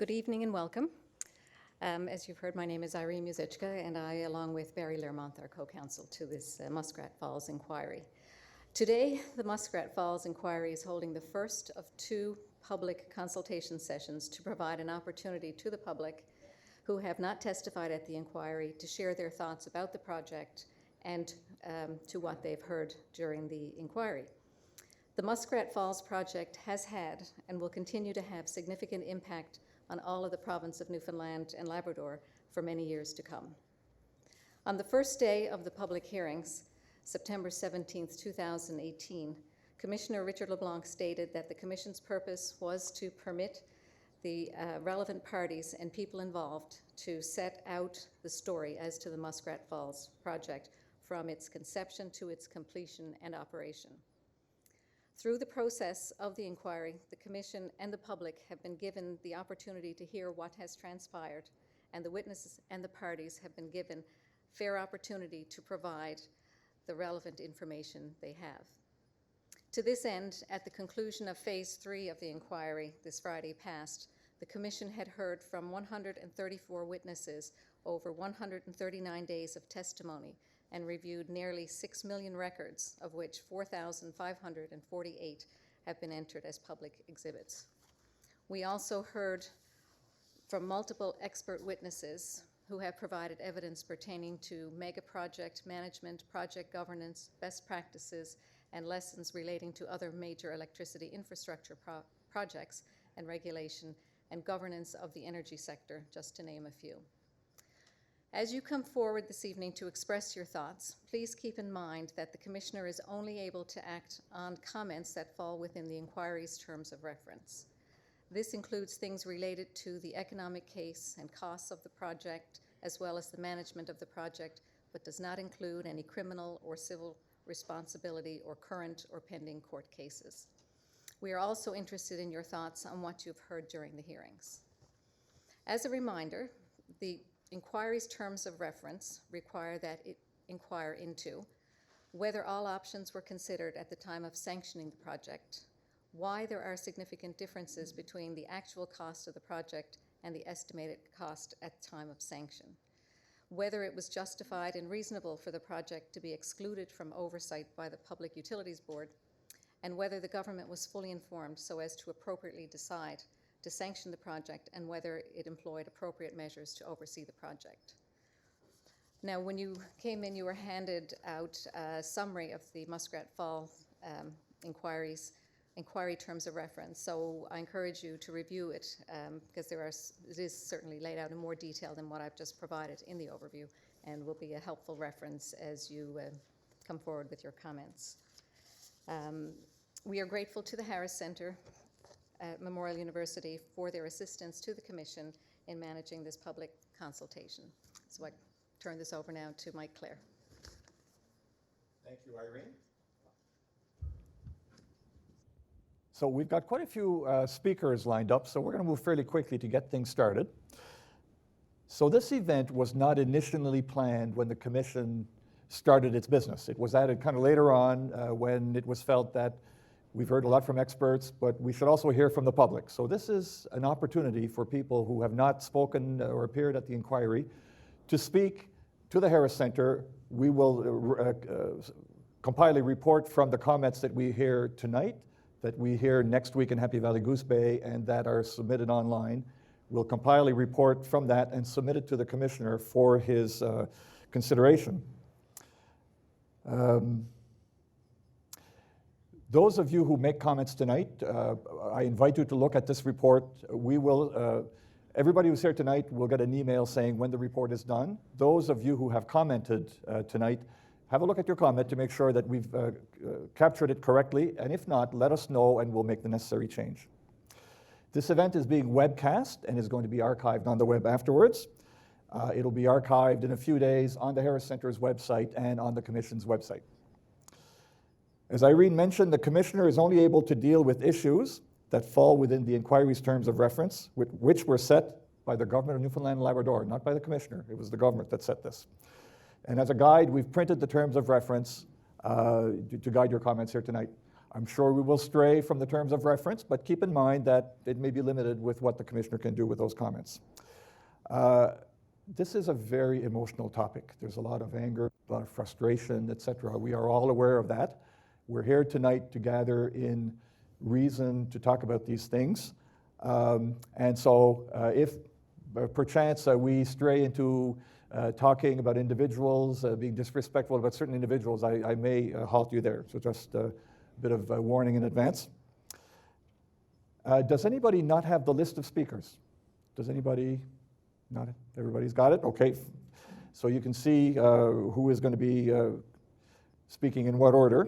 Good evening and welcome. As you've heard, my name is Irene Muzichka, and I, along with Barry Lermont, are co-counsel to this Muskrat Falls inquiry. Today, the Muskrat Falls inquiry is holding the first of two public consultation sessions to provide an opportunity to the public who have not testified at the inquiry to share their thoughts about the project and to what they've heard during the inquiry. The Muskrat Falls project has had and will continue to have significant impact on all of the province of Newfoundland and Labrador for many years to come. On the first day of the public hearings, September 17, 2018, Commissioner Richard LeBlanc stated that the Commission's purpose was to permit the relevant parties and people involved to set out the story as to the Muskrat Falls project from its conception to its completion and operation. Through the process of the inquiry, the Commission and the public have been given the opportunity to hear what has transpired, and the witnesses and the parties have been given fair opportunity to provide the relevant information they have. To this end, at the conclusion of Phase 3 of the inquiry this Friday past, the Commission had heard from 134 witnesses over 139 days of testimony and reviewed nearly 6 million records, of which 4,548 have been entered as public exhibits. We also heard from multiple expert witnesses who have provided evidence pertaining to mega project management, project governance, best practices, and lessons relating to other major electricity infrastructure projects and regulation and governance of the energy sector, just to name a few. As you come forward this evening to express your thoughts, please keep in mind that the Commissioner is only able to act on comments that fall within the inquiry's terms of reference. This includes things related to the economic case and costs of the project, as well as the management of the project, but does not include any criminal or civil responsibility or current or pending court cases. We are also interested in your thoughts on what you've heard during the hearings. As a reminder, the inquiry's terms of reference require that it inquire into whether all options were considered at the time of sanctioning the project, why there are significant differences between the actual cost of the project and the estimated cost at the time of sanction, whether it was justified and reasonable for the project to be excluded from oversight by the Public Utilities Board, and whether the government was fully informed so as to appropriately decide to sanction the project and whether it employed appropriate measures to oversee the project. Now, when you came in, you were handed out a summary of the Muskrat Fall inquiry terms of reference. So I encourage you to review it because it is certainly laid out in more detail than what I've just provided in the overview, and will be a helpful reference as you come forward with your comments. We are grateful to the Harris Centre at Memorial University for their assistance to the Commission in managing this public consultation. So I turn this over now to Mike Clare. Thank you, Irene. So we've got quite a few speakers lined up, so we're going to move fairly quickly to get things started. So this event was not initially planned when the Commission started its business. It was added kind of later on when it was felt that we've heard a lot from experts, but we should also hear from the public. So this is an opportunity for people who have not spoken or appeared at the inquiry to speak to the Harris Centre. We will compile a report from the comments that we hear tonight, that we hear next week in Happy Valley Goose Bay, and that are submitted online. We'll compile a report from that and submit it to the Commissioner for his consideration. Those of you who make comments tonight, I invite you to look at this report. We will, everybody who's here tonight will get an email saying when the report is done. Those of you who have commented tonight, have a look at your comment to make sure that we've captured it correctly, and if not, let us know and we'll make the necessary change. This event is being webcast and is going to be archived on the web afterwards. It'll be archived in a few days on the Harris Centre's website and on the Commission's website. As Irene mentioned, the Commissioner is only able to deal with issues that fall within the inquiry's terms of reference, which were set by the Government of Newfoundland and Labrador, not by the Commissioner. It was the government that set this. And as a guide, we've printed the terms of reference to guide your comments here tonight. I'm sure we will stray from the terms of reference, but keep in mind that it may be limited with what the commissioner can do with those comments. This is a very emotional topic. There's a lot of anger, a lot of frustration, etc. We are all aware of that. We're here tonight to gather in reason to talk about these things. And so if perchance we stray into talking about individuals, being disrespectful about certain individuals, I may halt you there. So just a bit of a warning in advance. Does anybody not have the list of speakers? Does anybody not? Everybody's got it? Okay. So you can see who is going to be speaking in what order.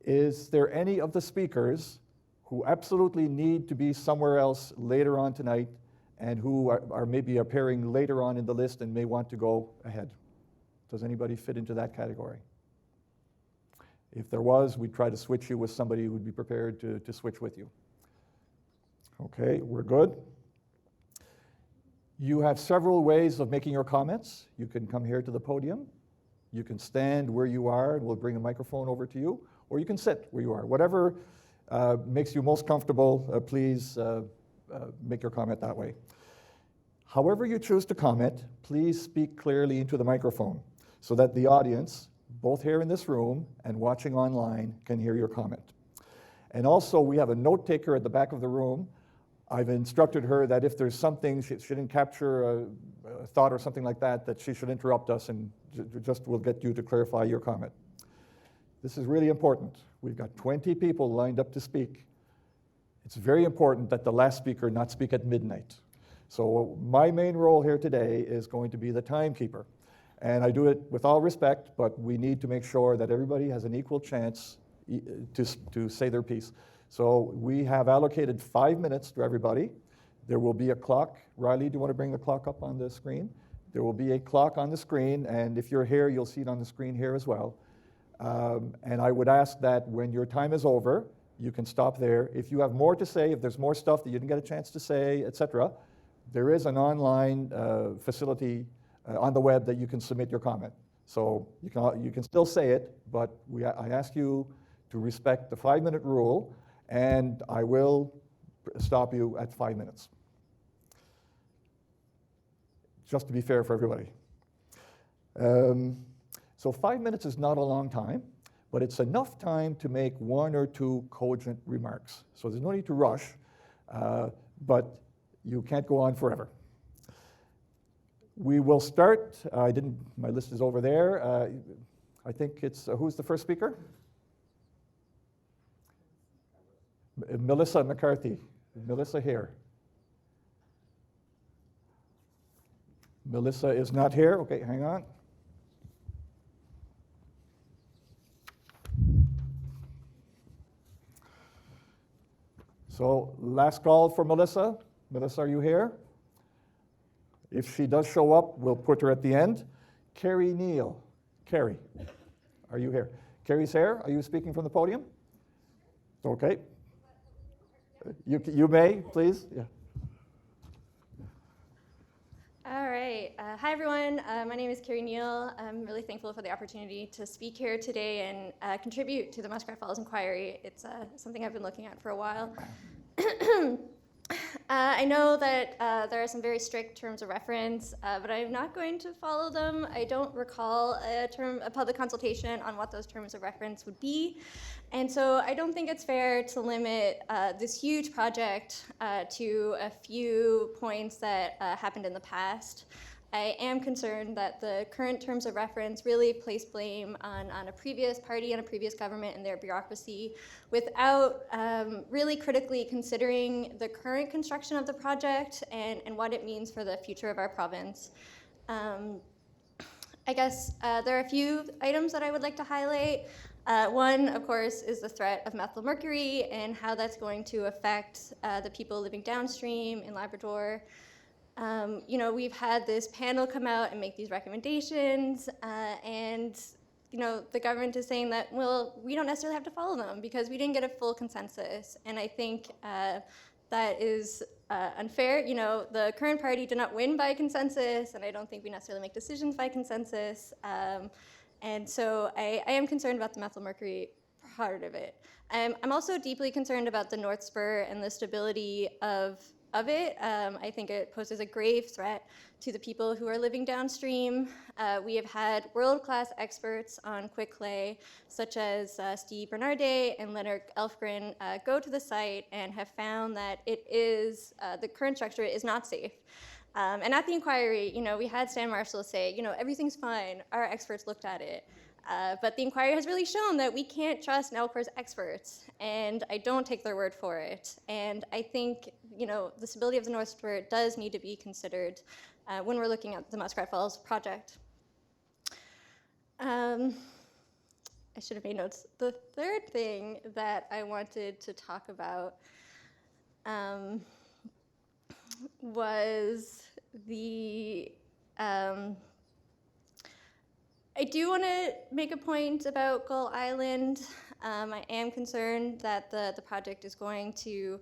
Is there any of the speakers who absolutely need to be somewhere else later on tonight and who are maybe appearing later on in the list and may want to go ahead? Does anybody fit into that category? If there was, we'd try to switch you with somebody who would be prepared to switch with you. Okay, we're good. You have several ways of making your comments. You can come here to the podium. You can stand where you are and we'll bring a microphone over to you, or you can sit where you are. Whatever makes you most comfortable, please make your comment that way. However you choose to comment, please speak clearly into the microphone so that the audience, both here in this room and watching online, can hear your comment. And also, we have a note taker at the back of the room. I've instructed her that if there's something, she didn't capture a thought or something like that, that she should interrupt us and just we'll get you to clarify your comment. This is really important. We've got 20 people lined up to speak. It's very important that the last speaker not speak at midnight. So my main role here today is going to be the timekeeper. And I do it with all respect, but we need to make sure that everybody has an equal chance to say their piece. So we have allocated 5 minutes to everybody. There will be a clock. Riley, do you want to bring the clock up on the screen? There will be a clock on the screen, and if you're here, you'll see it on the screen here as well. And I would ask that when your time is over, you can stop there. If you have more to say, if there's more stuff that you didn't get a chance to say, etc., there is an online facility on the web that you can submit your comment. So you can still say it, but I ask you to respect the 5-minute rule, and I will stop you at 5 minutes. Just to be fair for everybody. So 5 minutes is not a long time, but it's enough time to make 1 or 2 cogent remarks. So there's no need to rush, but you can't go on forever. We will start. My list is over there. I think it's, who's the first speaker? Melissa McCarthy. Melissa here. Melissa is not here. Okay, hang on. So last call for Melissa. Melissa, are you here? If she does show up, we'll put her at the end. Carrie Neal. Carrie, are you here? Carrie's here. Are you speaking from the podium? Okay. You may, please. Yeah. All right. Hi, everyone. My name is Carrie Neal. I'm really thankful for the opportunity to speak here today and contribute to the Muskrat Falls Inquiry. It's something I've been looking at for a while. I know that there are some very strict terms of reference, but I'm not going to follow them. I don't recall a public consultation on what those terms of reference would be. And so I don't think it's fair to limit this huge project to a few points that happened in the past. I am concerned that the current terms of reference really place blame on a previous party and a previous government and their bureaucracy without really critically considering the current construction of the project and what it means for the future of our province. I guess there are a few items that I would like to highlight. One, of course, is the threat of methyl mercury and how that's going to affect the people living downstream in Labrador. We've had this panel come out and make these recommendations, and the government is saying that, well, we don't necessarily have to follow them because we didn't get a full consensus. And I think that is unfair. The current party did not win by consensus, and I don't think we necessarily make decisions by consensus. And so I am concerned about the methyl mercury part of it. I'm also deeply concerned about the North Spur and the stability of it. I think it poses a grave threat to the people who are living downstream. We have had world-class experts on quicklay, such as Steve Bernardet and Leonard Elfgren, go to the site and have found that it is, the current structure is not safe. And at the inquiry, we had Stan Marshall say, everything's fine. Our experts looked at it. But the inquiry has really shown that we can't trust Nalcor's experts, and I don't take their word for it. And I think, the stability of the North Spur does need to be considered when we're looking at the Muskrat Falls project. I should have made notes. The third thing that I wanted to talk about was the I do want to make a point about Gull Island. I am concerned that the project is going to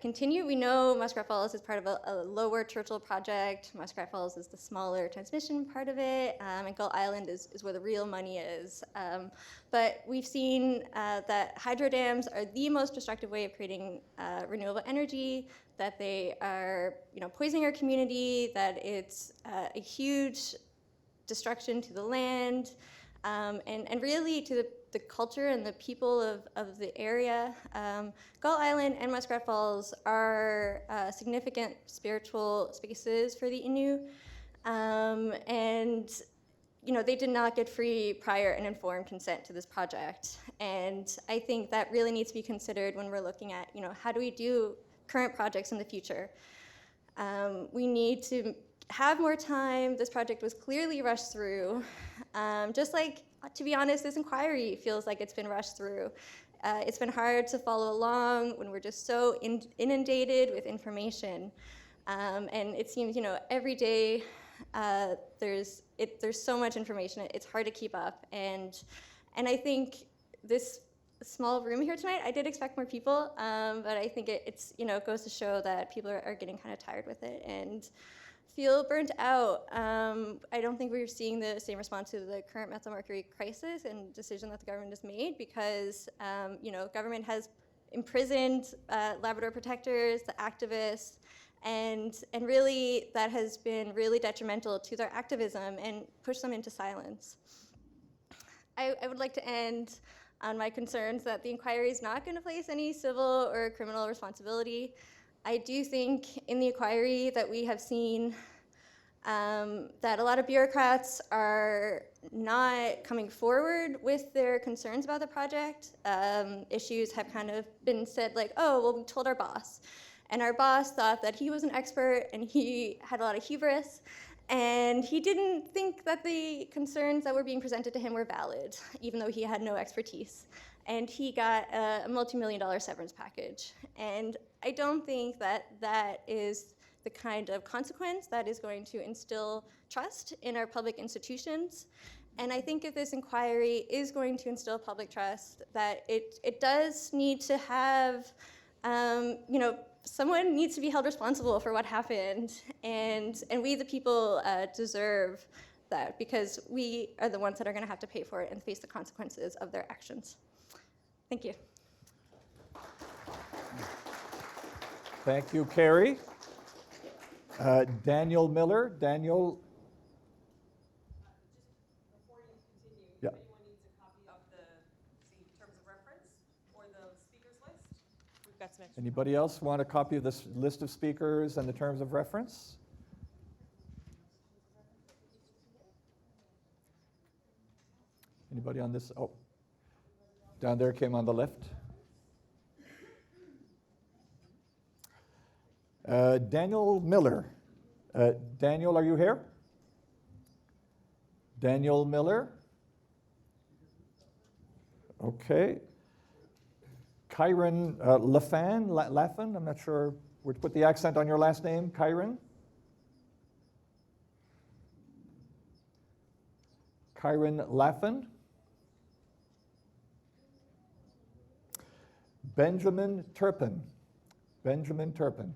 continue. We know Muskrat Falls is part of a lower Churchill project. Muskrat Falls is the smaller transmission part of it, and Gull Island is where the real money is. But we've seen that hydro dams are the most destructive way of creating renewable energy, that they are poisoning our community, that it's a huge destruction to the land, and really to the culture and the people of the area. Gull Island and Muskrat Falls are significant spiritual spaces for the Innu, and they did not get free, prior, and informed consent to this project. And I think that really needs to be considered when we're looking at how do we do current projects in the future. We need to have more time. This project was clearly rushed through. Just like, to be honest, this inquiry feels like it's been rushed through. It's been hard to follow along when we're just so inundated with information. And it seems, every day there's so much information, it's hard to keep up. And I think this small room here tonight, I did expect more people, but I think it goes to show that people are getting kind of tired with it and feel burnt out. I don't think we're seeing the same response to the current methyl mercury crisis and decision that the government has made, because government has imprisoned Labrador protectors, the activists, and really that has been really detrimental to their activism and pushed them into silence. I would like to end on my concerns that the inquiry is not going to place any civil or criminal responsibility. I do think in the inquiry that we have seen that a lot of bureaucrats are not coming forward with their concerns about the project. Issues have kind of been said like, oh, well, we told our boss. And our boss thought that he was an expert and he had a lot of hubris. And he didn't think that the concerns that were being presented to him were valid, even though he had no expertise. And he got a multi-million-dollar severance package. And I don't think that that is the kind of consequence that is going to instill trust in our public institutions. And I think if this inquiry is going to instill public trust, that it does need to have, someone needs to be held responsible for what happened. And we, the people, deserve that, because we are the ones that are going to have to pay for it and face the consequences of their actions. Thank you. Thank you, Carrie. Daniel Miller. Daniel. Just before you continue, Yeah. if anyone needs a copy of the terms of reference or the speakers list, we've got some extra. Anybody else want a copy of this list of speakers and the terms of reference? Anybody on this? Oh, down there came on the left. Daniel Miller. Daniel, are you here? Daniel Miller? Okay. Kyron Laffan, I'm not sure where to put the accent on your last name. Kyron? Kyron Laffan? Benjamin Turpin. Benjamin Turpin.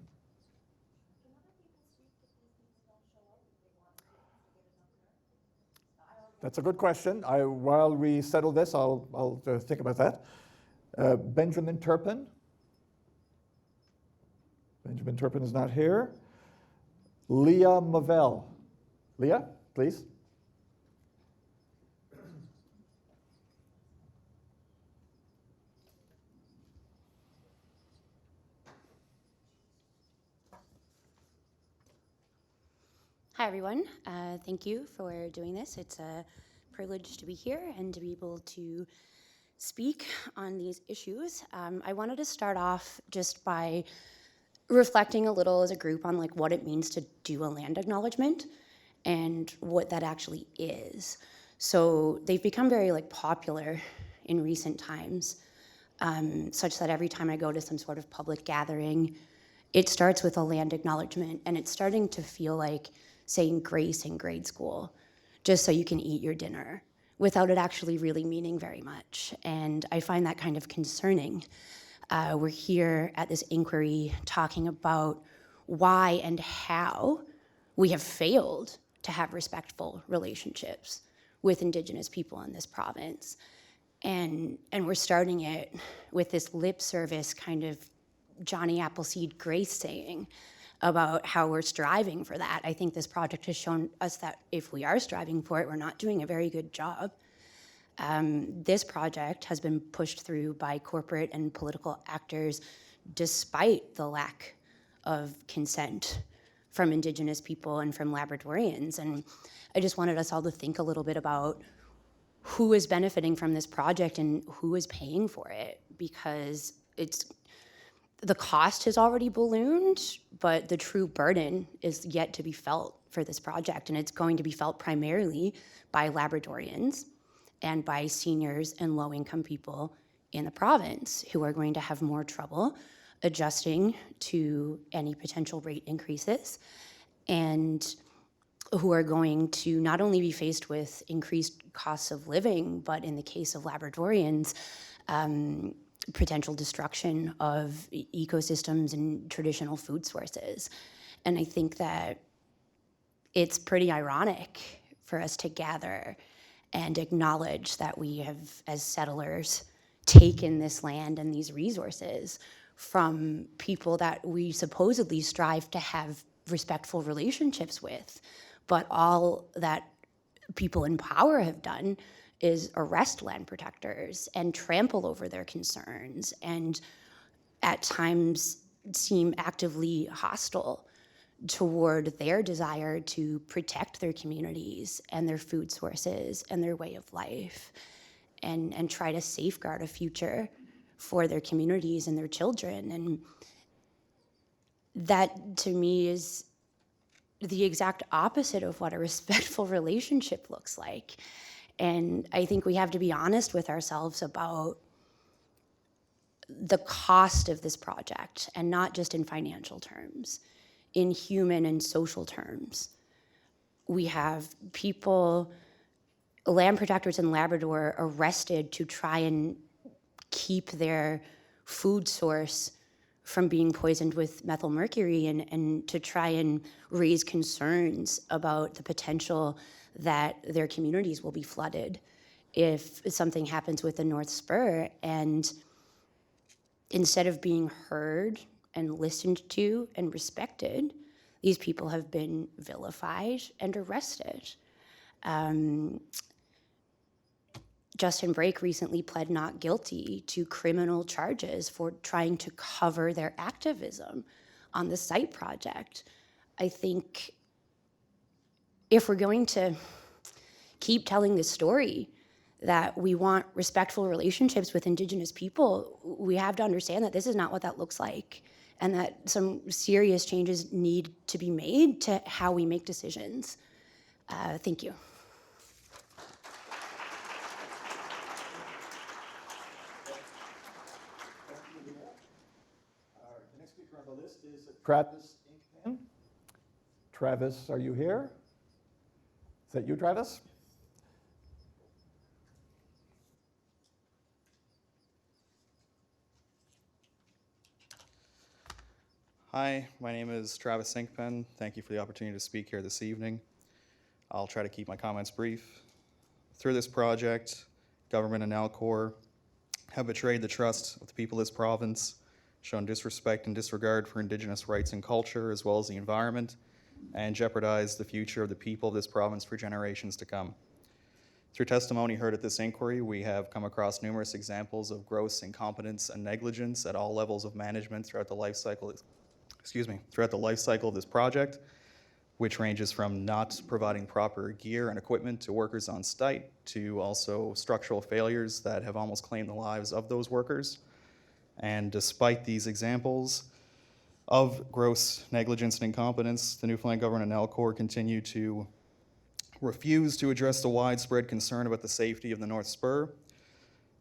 That's a good question. While we settle this, I'll think about that. Benjamin Turpin. Benjamin Turpin is not here. Leah Mavel. Leah, please. Hi, everyone. Thank you for doing this. It's a privilege to be here and to be able to speak on these issues. I wanted to start off just by reflecting a little as a group on like what it means to do a land acknowledgement and what that actually is. So they've become very like popular in recent times, such that every time I go to some sort of public gathering, it starts with a land acknowledgement, and it's starting to feel like saying grace in grade school, just so you can eat your dinner, without it actually really meaning very much. And I find that kind of concerning. We're here at this inquiry talking about why and how we have failed to have respectful relationships with Indigenous people in this province. And we're starting it with this lip service kind of Johnny Appleseed grace saying about how we're striving for that. I think this project has shown us that if we are striving for it, we're not doing a very good job. This project has been pushed through by corporate and political actors despite the lack of consent from Indigenous people and from Labradorians. And I just wanted us all to think a little bit about who is benefiting from this project and who is paying for it, because the cost has already ballooned, but the true burden is yet to be felt for this project, and it's going to be felt primarily by Labradorians and by seniors and low-income people in the province who are going to have more trouble adjusting to any potential rate increases, and who are going to not only be faced with increased costs of living, but in the case of Labradorians, potential destruction of ecosystems and traditional food sources. And I think that it's pretty ironic for us to gather and acknowledge that we have, as settlers, taken this land and these resources from people that we supposedly strive to have respectful relationships with. But all that people in power have done is arrest land protectors and trample over their concerns, and at times seem actively hostile toward their desire to protect their communities and their food sources and their way of life, and try to safeguard a future for their communities and their children. And that, to me, is the exact opposite of what a respectful relationship looks like. And I think we have to be honest with ourselves about the cost of this project, and not just in financial terms, in human and social terms. We have people, land protectors in Labrador, arrested to try and keep their food source from being poisoned with methyl mercury, and to try and raise concerns about the potential that their communities will be flooded if something happens with the North Spur. And instead of being heard and listened to and respected, these people have been vilified and arrested. Justin Brake recently pled not guilty to criminal charges for trying to cover their activism on the site project. I think if we're going to keep telling this story that we want respectful relationships with Indigenous people, we have to understand that this is not what that looks like, and that some serious changes need to be made to how we make decisions. Thank you. The next speaker on the list is Travis Inkman. Travis, are you here? Is that you, Travis? Hi, my name is Travis Sinkpen. Thank you for the opportunity to speak here this evening. I'll try to keep my comments brief. Through this project, government and Alcor have betrayed the trust of the people of this province, shown disrespect and disregard for Indigenous rights and culture, as well as the environment, and jeopardized the future of the people of this province for generations to come. Through testimony heard at this inquiry, we have come across numerous examples of gross incompetence and negligence at all levels of management throughout the life cycle, throughout the life cycle of this project, which ranges from not providing proper gear and equipment to workers on site, to also structural failures that have almost claimed the lives of those workers. And despite these examples of gross negligence and incompetence, the Newfoundland government and Alcor continue to refuse to address the widespread concern about the safety of the North Spur.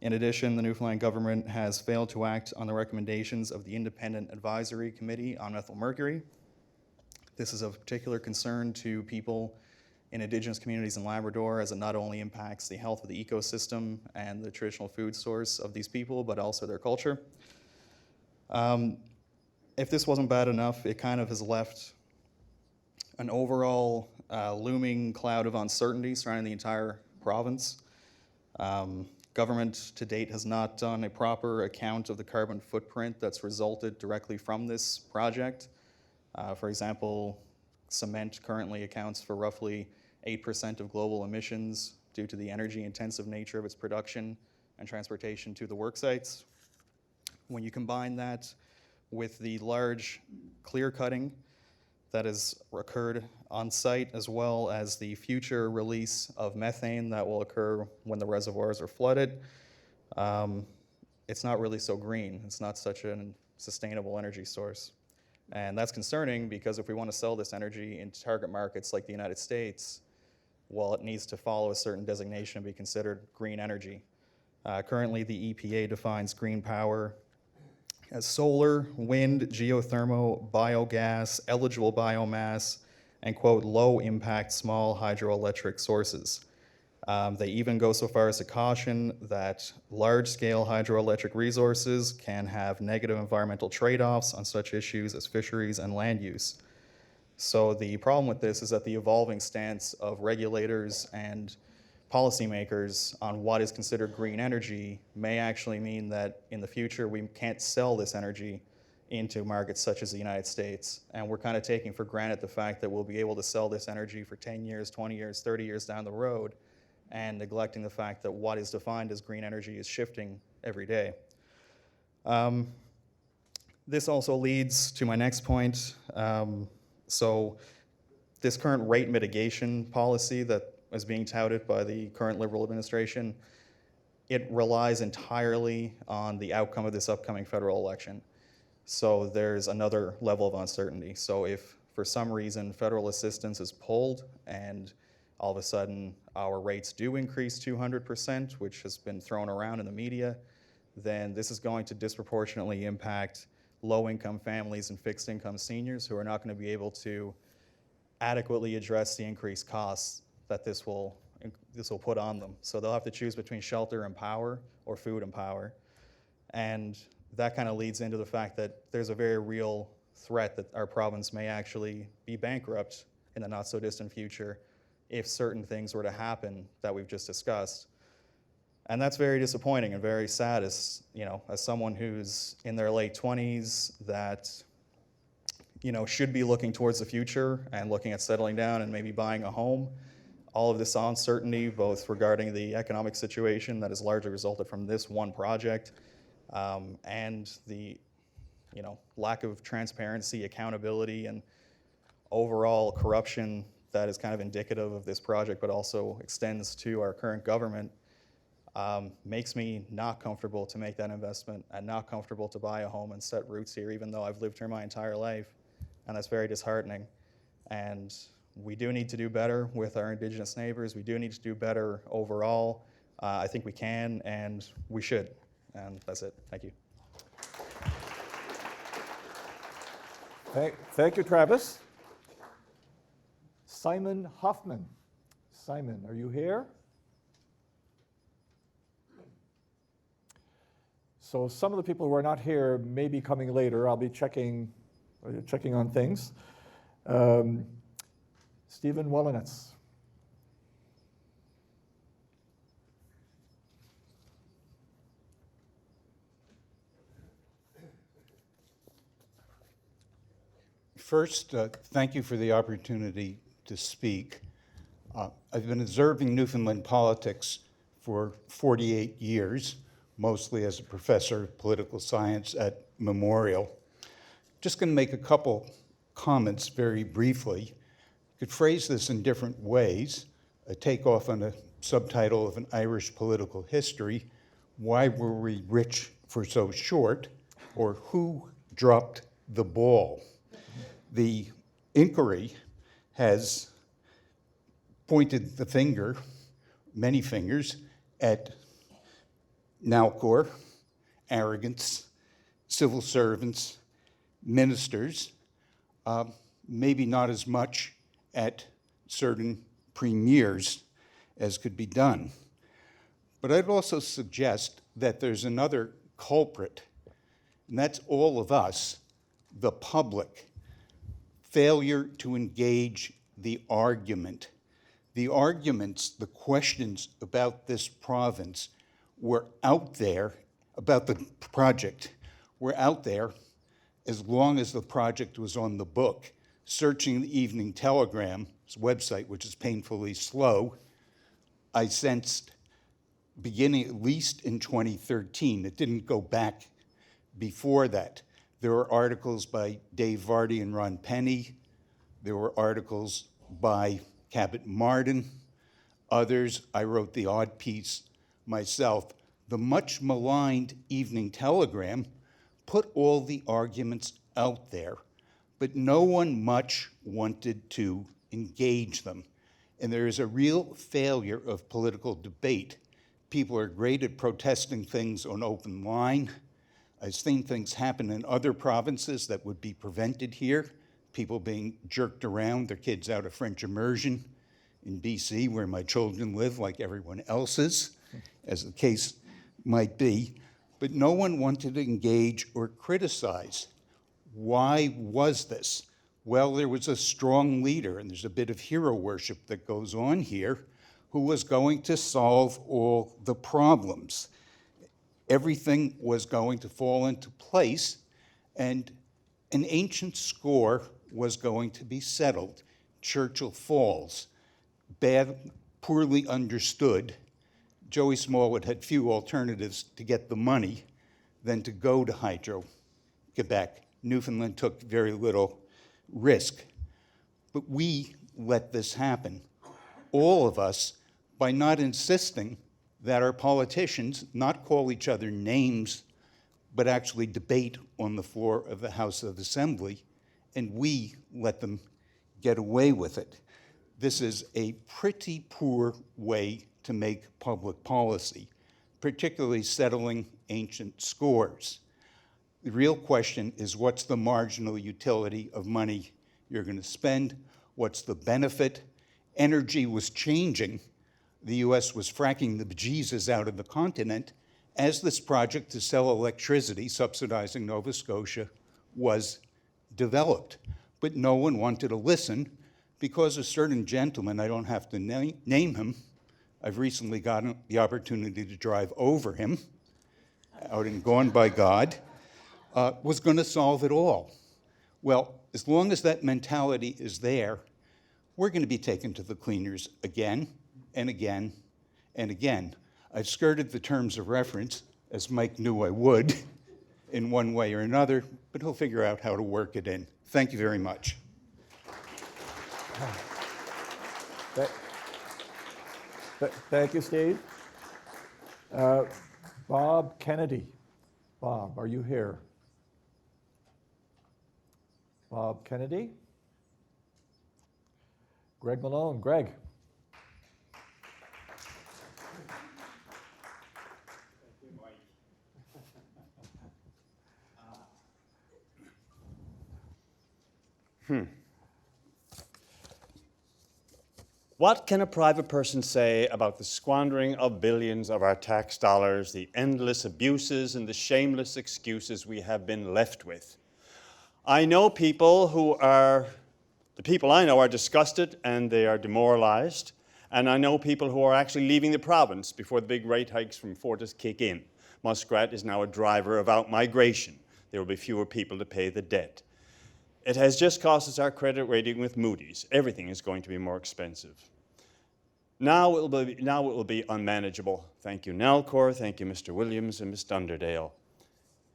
In addition, the Newfoundland government has failed to act on the recommendations of the Independent Advisory Committee on Methylmercury. This is of particular concern to people in Indigenous communities in Labrador, as it not only impacts the health of the ecosystem and the traditional food source of these people, but also their culture. If this wasn't bad enough, it kind of has left an overall looming cloud of uncertainty surrounding the entire province. Government to date has not done a proper account of the carbon footprint that's resulted directly from this project. For example, cement currently accounts for roughly 8% of global emissions due to the energy-intensive nature of its production and transportation to the work sites. When you combine that with the large clear cutting that has occurred on site, as well as the future release of methane that will occur when the reservoirs are flooded, it's not really so green. It's not such a sustainable energy source. And that's concerning because if we want to sell this energy in target markets like the United States, well, it needs to follow a certain designation and be considered green energy. Currently, the EPA defines green power as solar, wind, geothermal, biogas, eligible biomass, and, quote, low-impact small hydroelectric sources. They even go so far as to caution that large-scale hydroelectric resources can have negative environmental trade-offs on such issues as fisheries and land use. So the problem with this is that the evolving stance of regulators and policymakers on what is considered green energy may actually mean that in the future we can't sell this energy into markets such as the United States. And we're kind of taking for granted the fact that we'll be able to sell this energy for 10 years, 20 years, 30 years down the road, and neglecting the fact that what is defined as green energy is shifting every day. This also leads to my next point. So this current rate mitigation policy that is being touted by the current Liberal administration, it relies entirely on the outcome of this upcoming federal election. So there's another level of uncertainty. So if for some reason federal assistance is pulled and all of a sudden our rates do increase 200%, which has been thrown around in the media, then this is going to disproportionately impact low-income families and fixed-income seniors who are not going to be able to adequately address the increased costs that this will put on them. So they'll have to choose between shelter and power or food and power. And that kind of leads into the fact that there's a very real threat that our province may actually be bankrupt in the not so distant future if certain things were to happen that we've just discussed. And that's very disappointing and very sad as someone who's in their late 20s that should be looking towards the future and looking at settling down and maybe buying a home. All of this uncertainty, both regarding the economic situation that has largely resulted from this one project, and the lack of transparency, accountability, and overall corruption that is kind of indicative of this project, but also extends to our current government, makes me not comfortable to make that investment and not comfortable to buy a home and set roots here, even though I've lived here my entire life, and that's very disheartening. And we do need to do better with our Indigenous neighbors. We do need to do better overall. I think we can, and we should. And that's it. Thank you. Thank you, Travis. Simon Hoffman. Simon, are you here? So some of the people who are not here may be coming later. I'll be checking on things. Stephen Wollinitz. First, thank you for the opportunity to speak. I've been observing Newfoundland politics for 48 years, mostly as a professor of political science at Memorial. Just going to make a couple comments very briefly. Could phrase this in different ways. A takeoff on a subtitle of an Irish political history, Why Were We Rich for So Short? Or Who Dropped the Ball? The inquiry has pointed the finger, many fingers, at Nalcor, arrogance, civil servants, ministers, maybe not as much at certain premiers as could be done. But I'd also suggest that there's another culprit, and that's all of us, the public. Failure to engage the argument. The arguments, the questions about this province were out there, about the project, were out there as long as the project was on the book. Searching the Evening Telegram's website, which is painfully slow, I sensed, beginning at least in 2013, it didn't go back before that. There were articles by Dave Vardy and Ron Penny. There were articles by Cabot Martin. Others, I wrote the odd piece myself. The much maligned Evening Telegram put all the arguments out there, but no one much wanted to engage them. And there is a real failure of political debate. People are great at protesting things on open line. I've seen things happen in other provinces that would be prevented here. People being jerked around, their kids out of French immersion in BC, where my children live, like everyone else's, as the case might be. But no one wanted to engage or criticize. Why was this? Well, there was a strong leader, and there's a bit of hero worship that goes on here, who was going to solve all the problems. Everything was going to fall into place, and an ancient score was going to be settled. Churchill Falls, poorly understood. Joey Smallwood had few alternatives to get the money than to go to Hydro-Quebec. Newfoundland took very little risk. But we let this happen, all of us, by not insisting that our politicians not call each other names, but actually debate on the floor of the House of Assembly, and we let them get away with it. This is a pretty poor way to make public policy, particularly settling ancient scores. The real question is, what's the marginal utility of money you're going to spend? What's the benefit? Energy was changing. The US was fracking the bejesus out of the continent as this project to sell electricity, subsidizing Nova Scotia, was developed. But no one wanted to listen because a certain gentleman, I don't have to name him, I've recently gotten the opportunity to drive over him, out in Gone by God, was going to solve it all. Well, as long as that mentality is there, we're going to be taken to the cleaners again and again and again. I've skirted the terms of reference, as Mike knew I would, in one way or another, but he'll figure out how to work it in. Thank you very much. Thank you, Steve. Bob Kennedy. Bob, are you here? Bob Kennedy? Greg Malone. Greg. What can a private person say about the squandering of billions of our tax dollars, the endless abuses and the shameless excuses we have been left with? I know people the people I know are disgusted and they are demoralized, and I know people who are actually leaving the province before the big rate hikes from Fortis kick in. Muskrat is now a driver of out-migration. There will be fewer people to pay the debt. It has just cost us our credit rating with Moody's. Everything is going to be more expensive. Now it will be unmanageable. Thank you, Nalcor. Thank you, Mr. Williams and Ms. Dunderdale.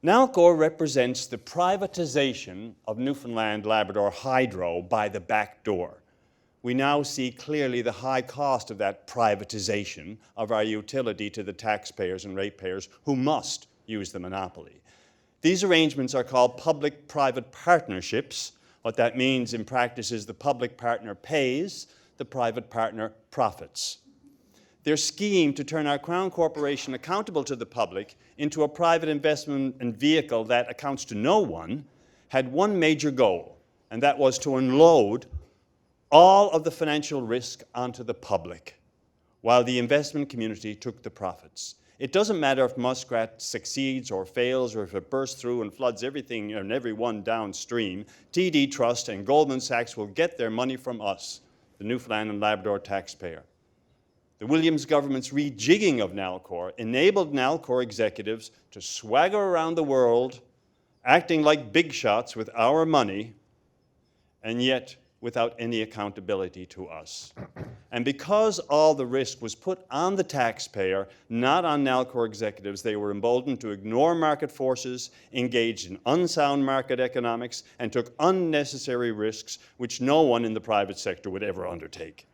Nalcor represents the privatization of Newfoundland Labrador Hydro by the back door. We now see clearly the high cost of that privatization of our utility to the taxpayers and ratepayers who must use the monopoly. These arrangements are called public-private partnerships. What that means in practice is the public partner pays, the private partner profits. Their scheme to turn our Crown Corporation accountable to the public into a private investment and vehicle that accounts to no one had one major goal, and that was to unload all of the financial risk onto the public, while the investment community took the profits. It doesn't matter if Muskrat succeeds or fails, or if it bursts through and floods everything and everyone downstream. TD Trust and Goldman Sachs will get their money from us, the Newfoundland and Labrador taxpayer. The Williams government's rejigging of Nalcor enabled Nalcor executives to swagger around the world, acting like big shots with our money, and yet without any accountability to us. And because all the risk was put on the taxpayer, not on Nalcor executives, they were emboldened to ignore market forces, engaged in unsound market economics, and took unnecessary risks which no one in the private sector would ever undertake.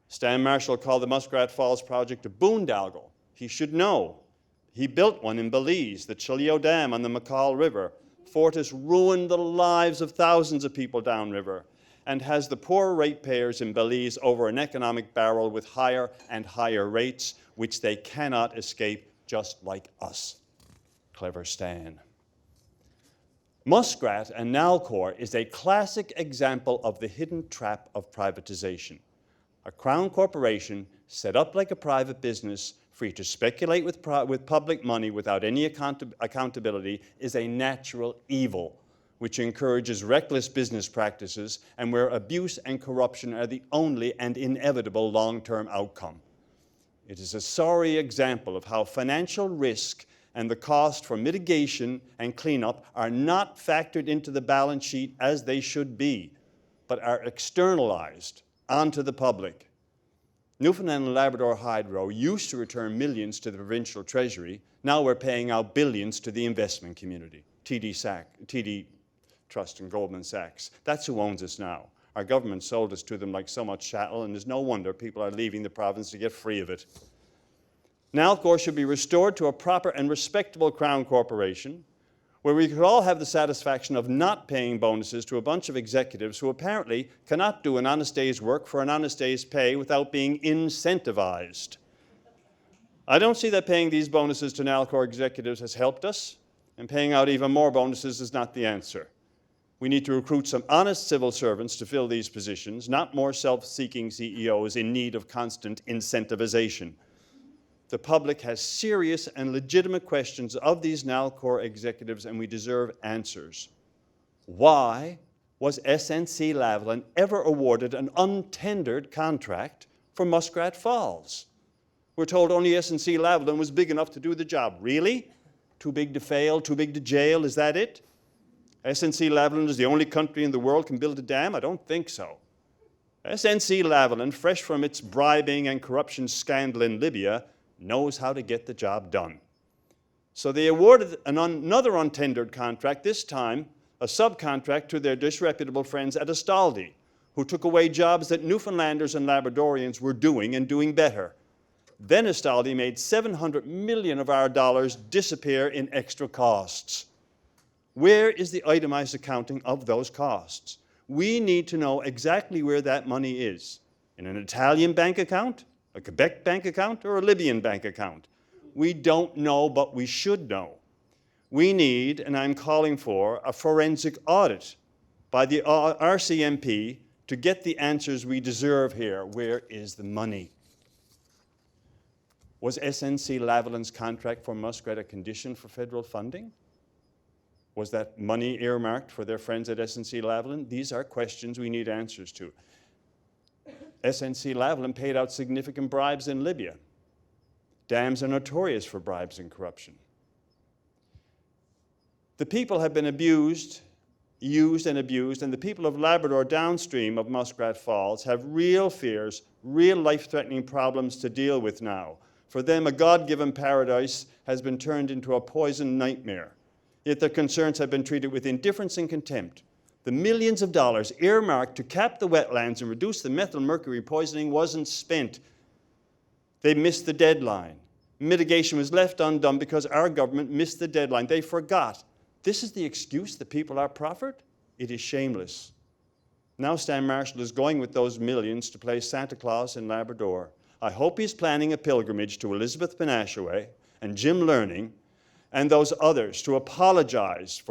Stan Marshall called the Muskrat Falls project a boondoggle. He should know. He built one in Belize, the Chileo Dam on the McCall River. Fortis ruined the lives of thousands of people downriver, and has the poor ratepayers in Belize over an economic barrel with higher and higher rates, which they cannot escape, just like us. Clever Stan. Muskrat and Nalcor is a classic example of the hidden trap of privatization. A Crown corporation set up like a private business, free to speculate with public money without any accountability, is a natural evil which encourages reckless business practices and where abuse and corruption are the only and inevitable long-term outcome. It is a sorry example of how financial risk and the cost for mitigation and cleanup are not factored into the balance sheet as they should be, but are externalized onto the public. Newfoundland and Labrador Hydro used to return millions to the provincial treasury. Now we're paying out billions to the investment community, TD Trust and Goldman Sachs. That's who owns us now. Our government sold us to them like so much chattel, and there's no wonder people are leaving the province to get free of it. Nalcor should be restored to a proper and respectable Crown corporation, where we could all have the satisfaction of not paying bonuses to a bunch of executives who apparently cannot do an honest day's work for an honest day's pay without being incentivized. I don't see that paying these bonuses to Nalcor executives has helped us, and paying out even more bonuses is not the answer. We need to recruit some honest civil servants to fill these positions, not more self-seeking CEOs in need of constant incentivization. The public has serious and legitimate questions of these Nalcor executives, and we deserve answers. Why was SNC Lavalin ever awarded an untendered contract for Muskrat Falls? We're told only SNC Lavalin was big enough to do the job. Really? Too big to fail, too big to jail, is that it? SNC Lavalin is the only country in the world can build a dam? I don't think so. SNC Lavalin, fresh from its bribing and corruption scandal in Libya, knows how to get the job done. So they awarded another untendered contract, this time a subcontract to their disreputable friends at Astaldi, who took away jobs that Newfoundlanders and Labradorians were doing and doing better. Then Astaldi made $700 million of our dollars disappear in extra costs. Where is the itemized accounting of those costs? We need to know exactly where that money is. In an Italian bank account, a Quebec bank account, or a Libyan bank account? We don't know, but we should know. We need, and I'm calling for, a forensic audit by the RCMP to get the answers we deserve here. Where is the money? Was SNC Lavalin's contract for Muskrat a condition for federal funding? Was that money earmarked for their friends at SNC Lavalin? These are questions we need answers to. SNC Lavalin paid out significant bribes in Libya. Dams are notorious for bribes and corruption. The people have been abused used and abused, and the people of Labrador downstream of Muskrat Falls have real fears, real life-threatening problems to deal with now. For them, a God-given paradise has been turned into a poisoned nightmare. Yet their concerns have been treated with indifference and contempt. The millions of dollars earmarked to cap the wetlands and reduce the methyl mercury poisoning wasn't spent. They missed the deadline. Mitigation was left undone because our government missed the deadline. They forgot. This is the excuse the people are proffered? It is shameless. Now Stan Marshall is going with those millions to play Santa Claus in Labrador. I hope he's planning a pilgrimage to Elizabeth Benashaway and Jim Learning and those others to apologize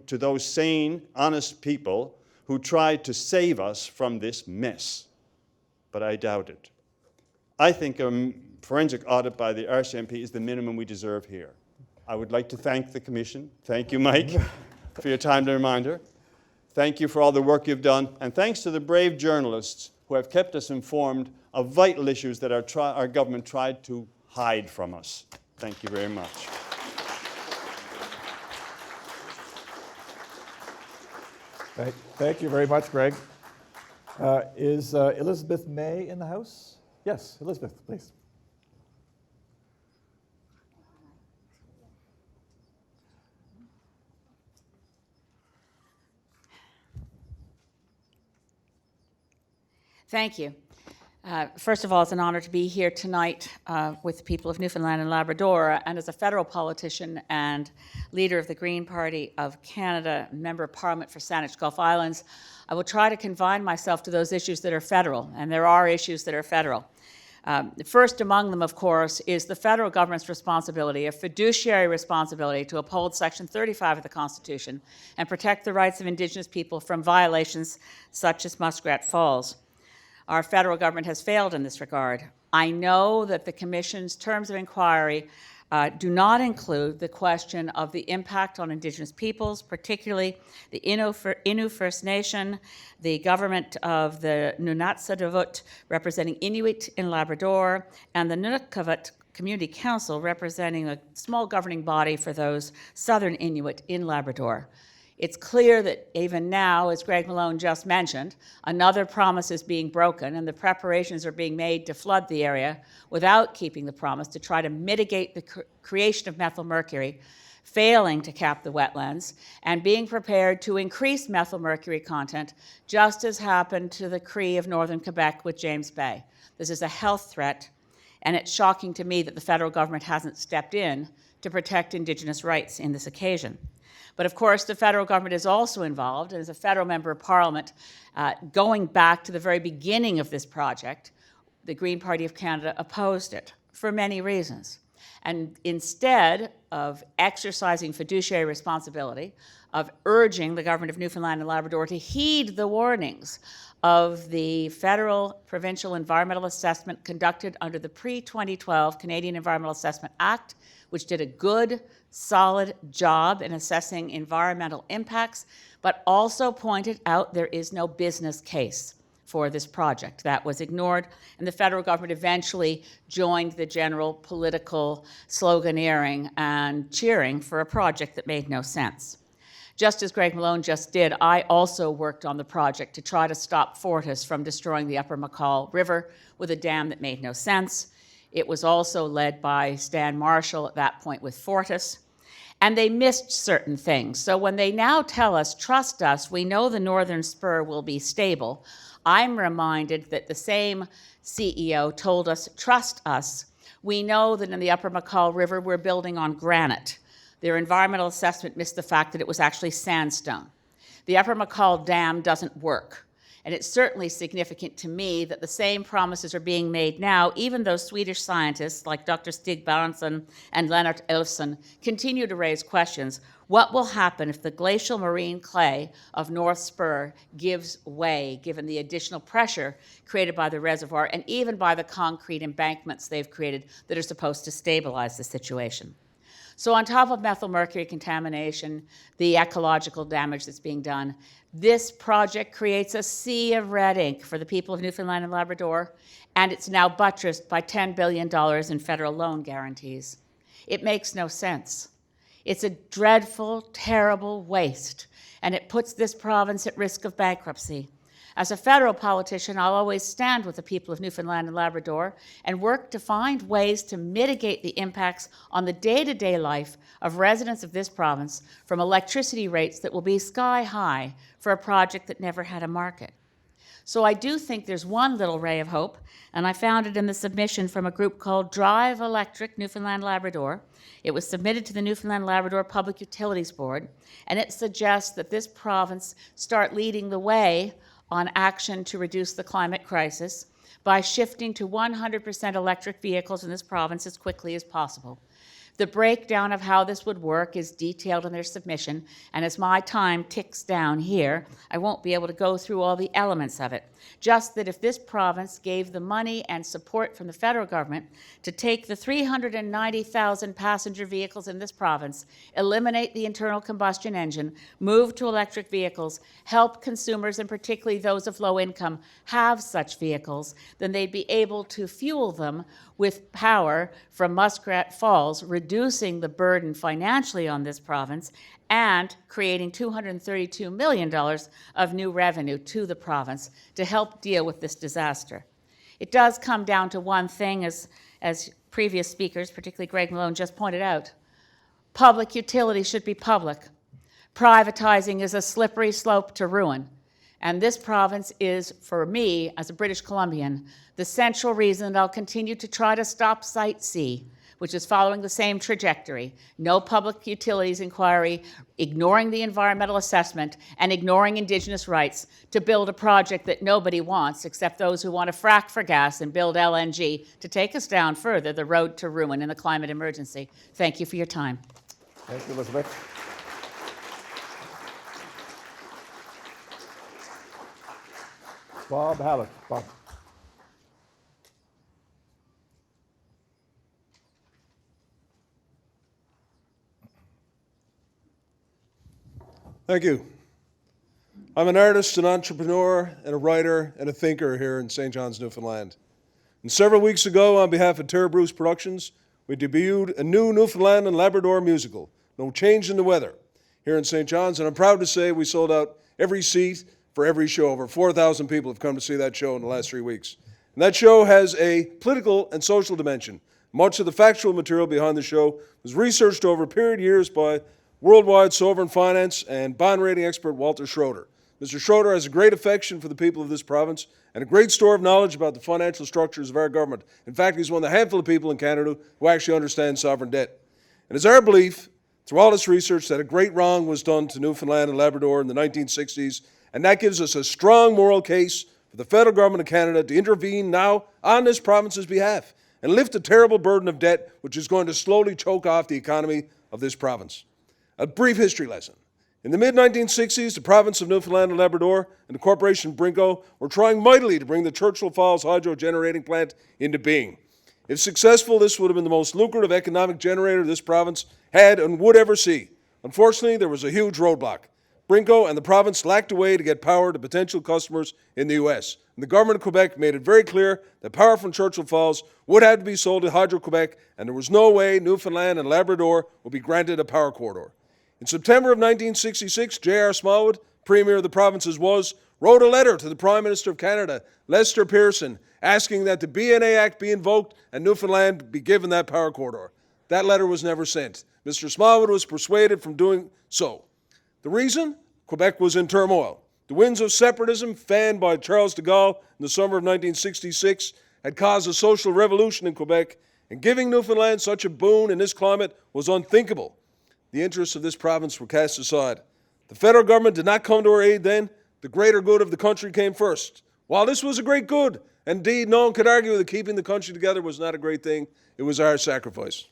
to those sane, honest people who tried to save us from this mess. But I doubt it. I think a forensic audit by the RCMP is the minimum we deserve here. I would like to thank the Commission. Thank you, Mike, for your timely reminder. Thank you for all the work you've done. And thanks to the brave journalists who have kept us informed of vital issues that our government tried to hide from us. Thank you very much. Thank you very much, Greg. Is Elizabeth May in the house? Yes, Elizabeth, please. Thank you. First of all, it's an honor to be here tonight with the people of Newfoundland and Labrador, and as a federal politician and leader of the Green Party of Canada, member of Parliament for Saanich Gulf Islands, I will try to confine myself to those issues that are federal, and there are issues that are federal. The first among them, of course, is the federal government's responsibility, a fiduciary responsibility to uphold Section 35 of the Constitution and protect the rights of Indigenous people from violations such as Muskrat Falls. Our federal government has failed in this regard. I know that the Commission's terms of inquiry do not include the question of the impact on Indigenous peoples, particularly the Innu First Nation, the government of the Nunatsiavut, representing Inuit in Labrador, and the Nunavut Community Council, representing a small governing body for those Southern Inuit in Labrador. It's clear that even now, as Greg Malone just mentioned, another promise is being broken and the preparations are being made to flood the area without keeping the promise to try to mitigate the creation of methyl mercury, failing to cap the wetlands, and being prepared to increase methyl mercury content, just as happened to the Cree of northern Quebec with James Bay. This is a health threat, and it's shocking to me that the federal government hasn't stepped in to protect Indigenous rights in this occasion. But of course, the federal government is also involved, and as a federal member of Parliament, going back to the very beginning of this project, the Green Party of Canada opposed it for many reasons. And instead of exercising fiduciary responsibility, of urging the government of Newfoundland and Labrador to heed the warnings of the federal provincial environmental assessment conducted under the pre-2012 Canadian Environmental Assessment Act, which did a good, solid job in assessing environmental impacts, but also pointed out there is no business case for this project. That was ignored, and the federal government eventually joined the general political sloganeering and cheering for a project that made no sense. Just as Greg Malone just did, I also worked on the project to try to stop Fortis from destroying the Upper McCall River with a dam that made no sense. It was also led by Stan Marshall at that point with Fortis. And they missed certain things. So when they now tell us, trust us, we know the northern spur will be stable, I'm reminded that the same CEO told us, trust us, we know that in the Upper McCall River we're building on granite. Their environmental assessment missed the fact that it was actually sandstone. The Upper McCall Dam doesn't work. And it's certainly significant to me that the same promises are being made now, even though Swedish scientists like Dr. Stig Baronson and Lennart Elfsson continue to raise questions. What will happen if the glacial marine clay of North Spur gives way, given the additional pressure created by the reservoir and even by the concrete embankments they've created that are supposed to stabilize the situation? So on top of methyl mercury contamination, the ecological damage that's being done, this project creates a sea of red ink for the people of Newfoundland and Labrador, and it's now buttressed by $10 billion in federal loan guarantees. It makes no sense. It's a dreadful, terrible waste, and it puts this province at risk of bankruptcy. As a federal politician, I'll always stand with the people of Newfoundland and Labrador and work to find ways to mitigate the impacts on the day-to-day life of residents of this province from electricity rates that will be sky high for a project that never had a market. So I do think there's one little ray of hope, and I found it in the submission from a group called Drive Electric Newfoundland Labrador. It was submitted to the Newfoundland Labrador Public Utilities Board, and it suggests that this province start leading the way on action to reduce the climate crisis by shifting to 100% electric vehicles in this province as quickly as possible. The breakdown of how this would work is detailed in their submission, and as my time ticks down here, I won't be able to go through all the elements of it. Just that if this province gave the money and support from the federal government to take the 390,000 passenger vehicles in this province, eliminate the internal combustion engine, move to electric vehicles, help consumers, and particularly those of low income, have such vehicles, then they'd be able to fuel them with power from Muskrat Falls, reducing the burden financially on this province and creating $232 million of new revenue to the province to help deal with this disaster. It does come down to one thing, as previous speakers, particularly Greg Malone, just pointed out. Public utilities should be public. Privatizing is a slippery slope to ruin. And this province is, for me, as a British Columbian, the central reason that I'll continue to try to stop Site C, which is following the same trajectory. No public utilities inquiry, ignoring the environmental assessment, and ignoring Indigenous rights to build a project that nobody wants except those who want to frack for gas and build LNG to take us down further the road to ruin in the climate emergency. Thank you for your time. Thank you, Elizabeth. Bob Hallett. Bob. Thank you. I'm an artist, an entrepreneur, and a writer and a thinker here in St. John's, Newfoundland. And several weeks ago, on behalf of Terra Bruce Productions, we debuted a new Newfoundland and Labrador musical, No Change in the Weather, here in St. John's. And I'm proud to say we sold out every seat for every show. Over 4,000 people have come to see that show in the last 3 weeks. And that show has a political and social dimension. Much of the factual material behind the show was researched over a period of years by worldwide sovereign finance and bond rating expert Walter Schroeder. Mr. Schroeder has a great affection for the people of this province and a great store of knowledge about the financial structures of our government. In fact, he's one of the handful of people in Canada who actually understand sovereign debt. And it's our belief, through all this research, that a great wrong was done to Newfoundland and Labrador in the 1960s, and that gives us a strong moral case for the federal government of Canada to intervene now on this province's behalf and lift the terrible burden of debt which is going to slowly choke off the economy of this province. A brief history lesson. In the mid-1960s, the province of Newfoundland and Labrador and the corporation Brinko were trying mightily to bring the Churchill Falls hydro generating plant into being. If successful, this would have been the most lucrative economic generator this province had and would ever see. Unfortunately, there was a huge roadblock. Brinko and the province lacked a way to get power to potential customers in the U.S. And the government of Quebec made it very clear that power from Churchill Falls would have to be sold to Hydro-Quebec, and there was no way Newfoundland and Labrador would be granted a power corridor. In September of 1966, J.R. Smallwood, Premier of the province wrote a letter to the Prime Minister of Canada, Lester Pearson, asking that the BNA Act be invoked and Newfoundland be given that power corridor. That letter was never sent. Mr. Smallwood was persuaded from doing so. The reason? Quebec was in turmoil. The winds of separatism, fanned by Charles de Gaulle in the summer of 1966, had caused a social revolution in Quebec, and giving Newfoundland such a boon in this climate was unthinkable. The interests of this province were cast aside. The federal government did not come to our aid then. The greater good of the country came first. While this was a great good, indeed no one could argue that keeping the country together was not a great thing, it was our sacrifice.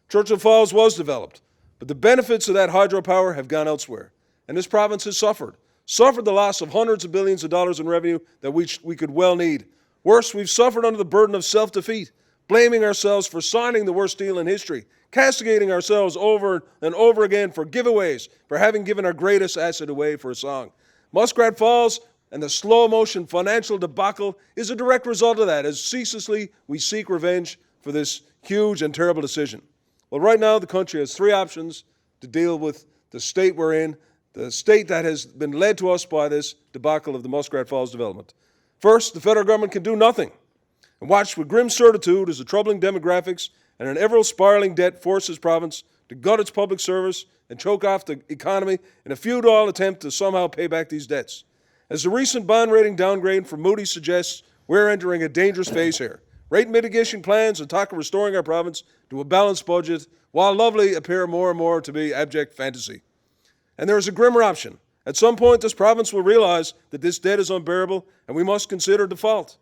Churchill Falls was developed, but the benefits of that hydropower have gone elsewhere, and this province has suffered the loss of hundreds of billions of dollars in revenue that we could well need. Worse, we've suffered under the burden of self-defeat, blaming ourselves for signing the worst deal in history, castigating ourselves over and over again for giveaways, for having given our greatest asset away for a song. Muskrat Falls and the slow-motion financial debacle is a direct result of that, as ceaselessly we seek revenge for this huge and terrible decision. Well, right now the country has three options to deal with the state we're in. the state that has been led to us by this debacle of the Muskrat Falls development. First, the federal government can do nothing and watch with grim certitude as the troubling demographics and an ever-spiraling debt force this province to gut its public service and choke off the economy in a futile attempt to somehow pay back these debts. As the recent bond rating downgrade from Moody's suggests, we're entering a dangerous phase here. Rate mitigation plans and talk of restoring our province to a balanced budget, while lovely, appear more and more to be abject fantasy. And there is a grimmer option. At some point, this province will realize that this debt is unbearable and we must consider default.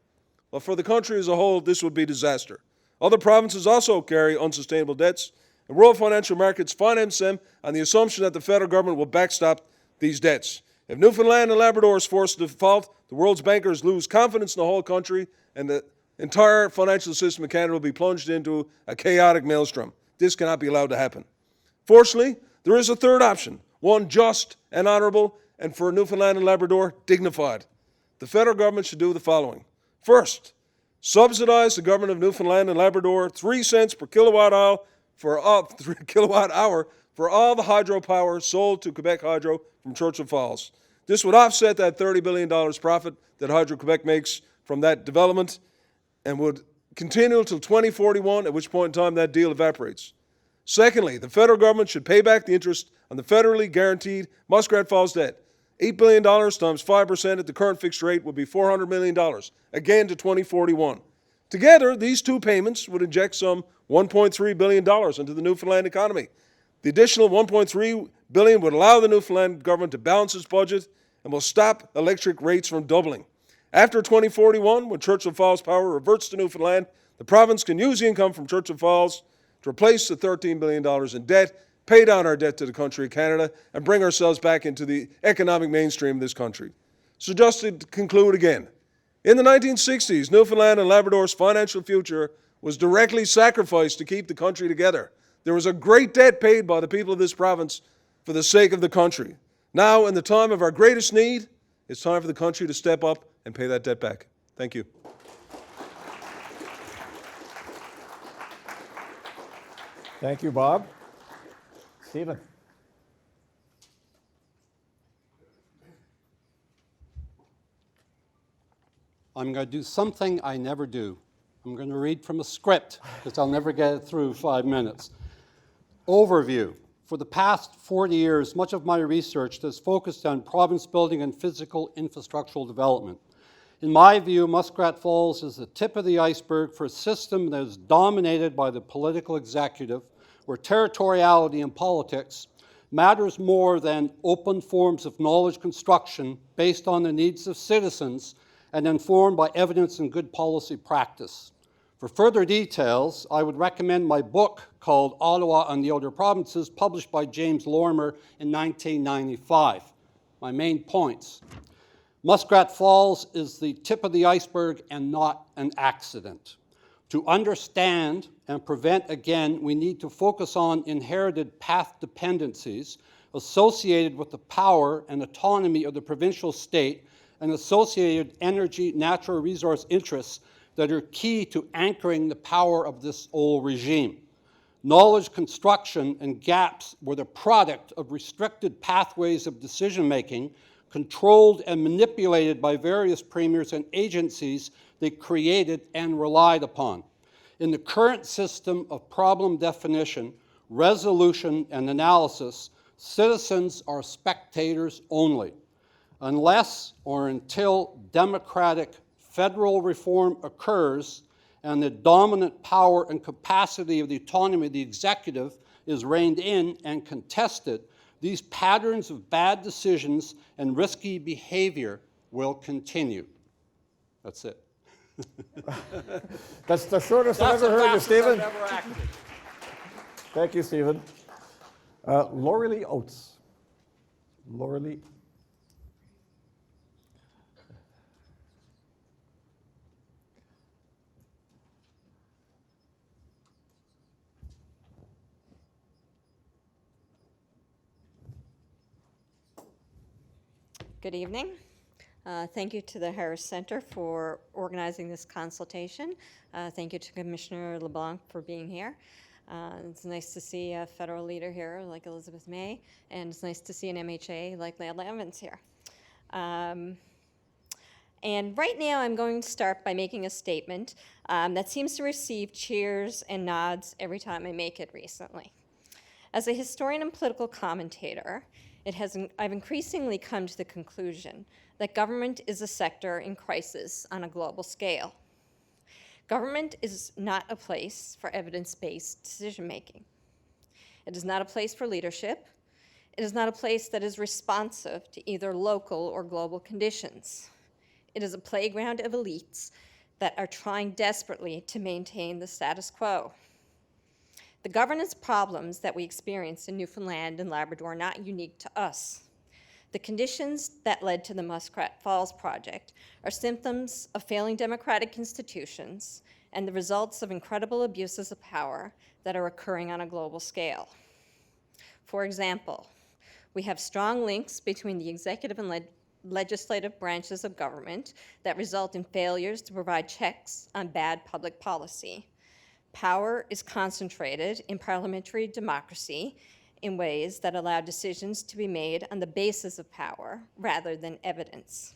Well, for the country as a whole, this would be disaster. Other provinces also carry unsustainable debts, and world financial markets finance them on the assumption that the federal government will backstop these debts. If Newfoundland and Labrador is forced to default, the world's bankers lose confidence in the whole country, and the entire financial system of Canada will be plunged into a chaotic maelstrom. This cannot be allowed to happen. Fortunately, there is a third option, one just and honourable, and for Newfoundland and Labrador, dignified. The federal government should do the following. First, subsidize the government of Newfoundland and Labrador 3 cents per kilowatt hour for all the hydropower sold to Quebec Hydro from Churchill Falls. This would offset that $30 billion profit that Hydro-Quebec makes from that development and would continue until 2041, at which point in time that deal evaporates. Secondly, the federal government should pay back the interest on the federally guaranteed Muskrat Falls debt. $8 billion times 5% at the current fixed rate would be $400 million, again to 2041. Together, these two payments would inject some $1.3 billion into the Newfoundland economy. The additional $1.3 billion would allow the Newfoundland government to balance its budget and will stop electric rates from doubling. After 2041, when Churchill Falls power reverts to Newfoundland, the province can use the income from Churchill Falls to replace the $13 billion in debt, pay down our debt to the country of Canada, and bring ourselves back into the economic mainstream of this country. So just to conclude again, in the 1960s, Newfoundland and Labrador's financial future was directly sacrificed to keep the country together. There was a great debt paid by the people of this province for the sake of the country. Now, in the time of our greatest need, it's time for the country to step up and pay that debt back. Thank you. Thank you, Bob. Stephen. I'm going to do something I never do. I'm going to read from a script because I'll never get it through 5 minutes. Overview. For the past 40 years, much of my research has focused on province building and physical infrastructural development. In my view, Muskrat Falls is the tip of the iceberg for a system that is dominated by the political executive, where territoriality in politics matters more than open forms of knowledge construction based on the needs of citizens and informed by evidence and good policy practice. For further details, I would recommend my book called Ottawa and the Other Provinces, published by James Lorimer in 1995. My main points. Muskrat Falls is the tip of the iceberg and not an accident. To understand and prevent again, we need to focus on inherited path dependencies associated with the power and autonomy of the provincial state and associated energy, natural resource interests that are key to anchoring the power of this old regime. Knowledge construction and gaps were the product of restricted pathways of decision-making controlled and manipulated by various premiers and agencies they created and relied upon. In the current system of problem definition, resolution, and analysis, citizens are spectators only. Unless or until democratic federal reform occurs and the dominant power and capacity of the autonomy of the executive is reined in and contested, these patterns of bad decisions and risky behavior will continue. That's it. That's the shortest I've ever heard you, Stephen. I've ever acted. Thank you, Stephen. Laurie Oates. Laurie. Good evening. Thank you to the Harris Center for organizing this consultation. Thank you to Commissioner LeBlanc for being here. It's nice to see a federal leader here like Elizabeth May, and it's nice to see an MHA like Leila Evans here. And right now I'm going to start by making a statement that seems to receive cheers and nods every time I make it recently. As a historian and political commentator, I've increasingly come to the conclusion that government is a sector in crisis on a global scale. Government is not a place for evidence-based decision-making. It is not a place for leadership. It is not a place that is responsive to either local or global conditions. It is a playground of elites that are trying desperately to maintain the status quo. The governance problems that we experience in Newfoundland and Labrador are not unique to us. The conditions that led to the Muskrat Falls project are symptoms of failing democratic institutions and the results of incredible abuses of power that are occurring on a global scale. For example, we have strong links between the executive and legislative branches of government that result in failures to provide checks on bad public policy. Power is concentrated in parliamentary democracy in ways that allow decisions to be made on the basis of power rather than evidence.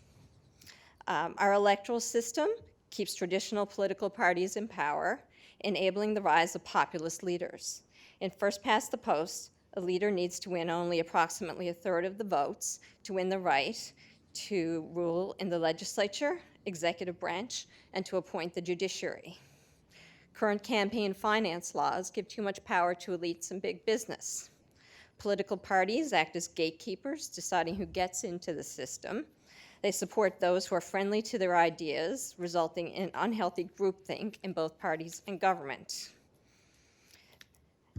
Our electoral system keeps traditional political parties in power, enabling the rise of populist leaders. In first past the post, a leader needs to win only approximately a third of the votes to win the right to rule in the legislature, executive branch, and to appoint the judiciary. Current campaign finance laws give too much power to elites and big business. Political parties act as gatekeepers, deciding who gets into the system. They support those who are friendly to their ideas, resulting in unhealthy groupthink in both parties and government.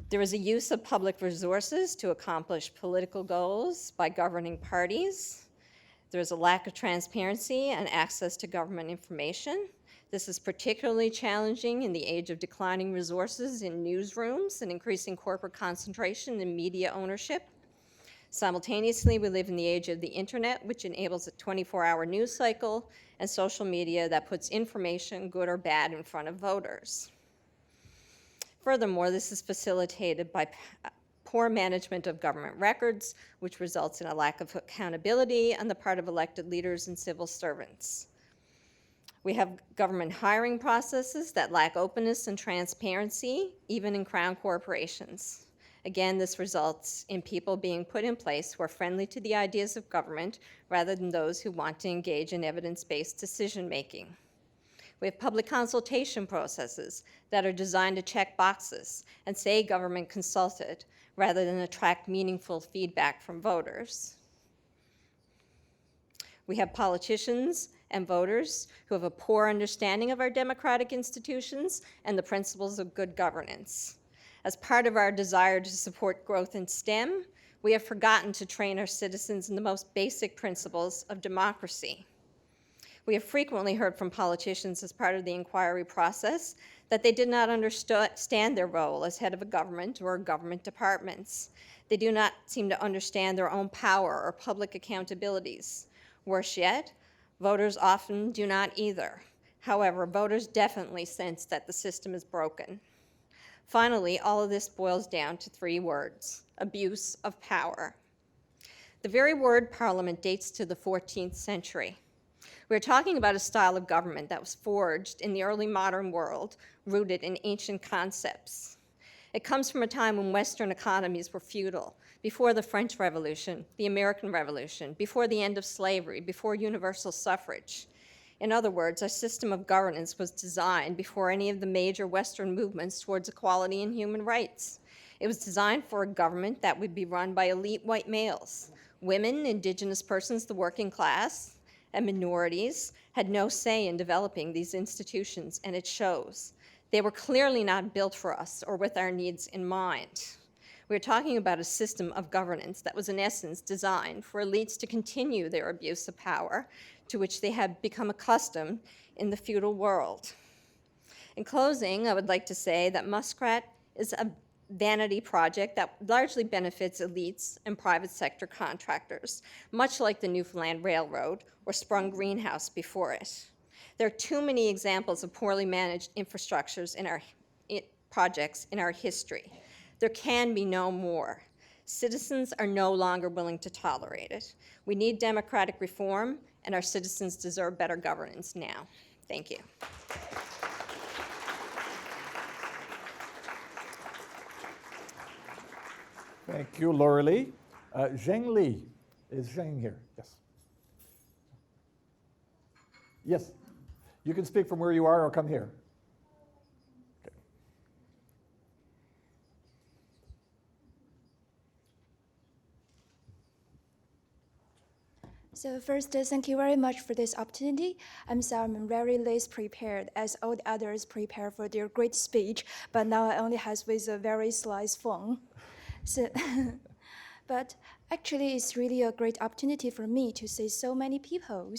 There is a use of public resources to accomplish political goals by governing parties. There is a lack of transparency and access to government information. This is particularly challenging in the age of declining resources in newsrooms and increasing corporate concentration in media ownership. Simultaneously, we live in the age of the internet, which enables a 24-hour news cycle, and social media that puts information, good or bad, in front of voters. Furthermore, this is facilitated by poor management of government records, which results in a lack of accountability on the part of elected leaders and civil servants. We have government hiring processes that lack openness and transparency, even in crown corporations. Again, this results in people being put in place who are friendly to the ideas of government rather than those who want to engage in evidence-based decision-making. We have public consultation processes that are designed to check boxes and say government consulted rather than attract meaningful feedback from voters. We have politicians and voters who have a poor understanding of our democratic institutions and the principles of good governance. As part of our desire to support growth in STEM, we have forgotten to train our citizens in the most basic principles of democracy. We have frequently heard from politicians as part of the inquiry process that they did not understand their role as head of a government or government departments. They do not seem to understand their own power or public accountabilities. Worse yet, voters often do not either. However, voters definitely sense that the system is broken. Finally, all of this boils down to 3 words: abuse of power. The very word parliament dates to the 14th century. We're talking about a style of government that was forged in the early modern world, rooted in ancient concepts. It comes from a time when Western economies were feudal, before the French Revolution, the American Revolution, before the end of slavery, before universal suffrage. In other words, our system of governance was designed before any of the major Western movements towards equality and human rights. It was designed for a government that would be run by elite white males. Women, indigenous persons, the working class, and minorities had no say in developing these institutions, and it shows. They were clearly not built for us or with our needs in mind. We're talking about a system of governance that was in essence designed for elites to continue their abuse of power, to which they had become accustomed in the feudal world. In closing, I would like to say that Muskrat is a vanity project that largely benefits elites and private sector contractors, much like the Newfoundland Railroad or Sprung Greenhouse before it. There are too many examples of poorly managed infrastructures in projects in our history. There can be no more. Citizens are no longer willing to tolerate it. We need democratic reform, and our citizens deserve better governance now. Thank you. Thank you, Laura Lee. Zheng Li. Is Zheng here? Yes. Yes. You can speak from where you are or come here. Okay. So first, thank you very much for this opportunity. I'm sorry I'm very less prepared as all the others prepare for their great speech, but now I only have with a very slight phone. So, but actually, it's really a great opportunity for me to see so many people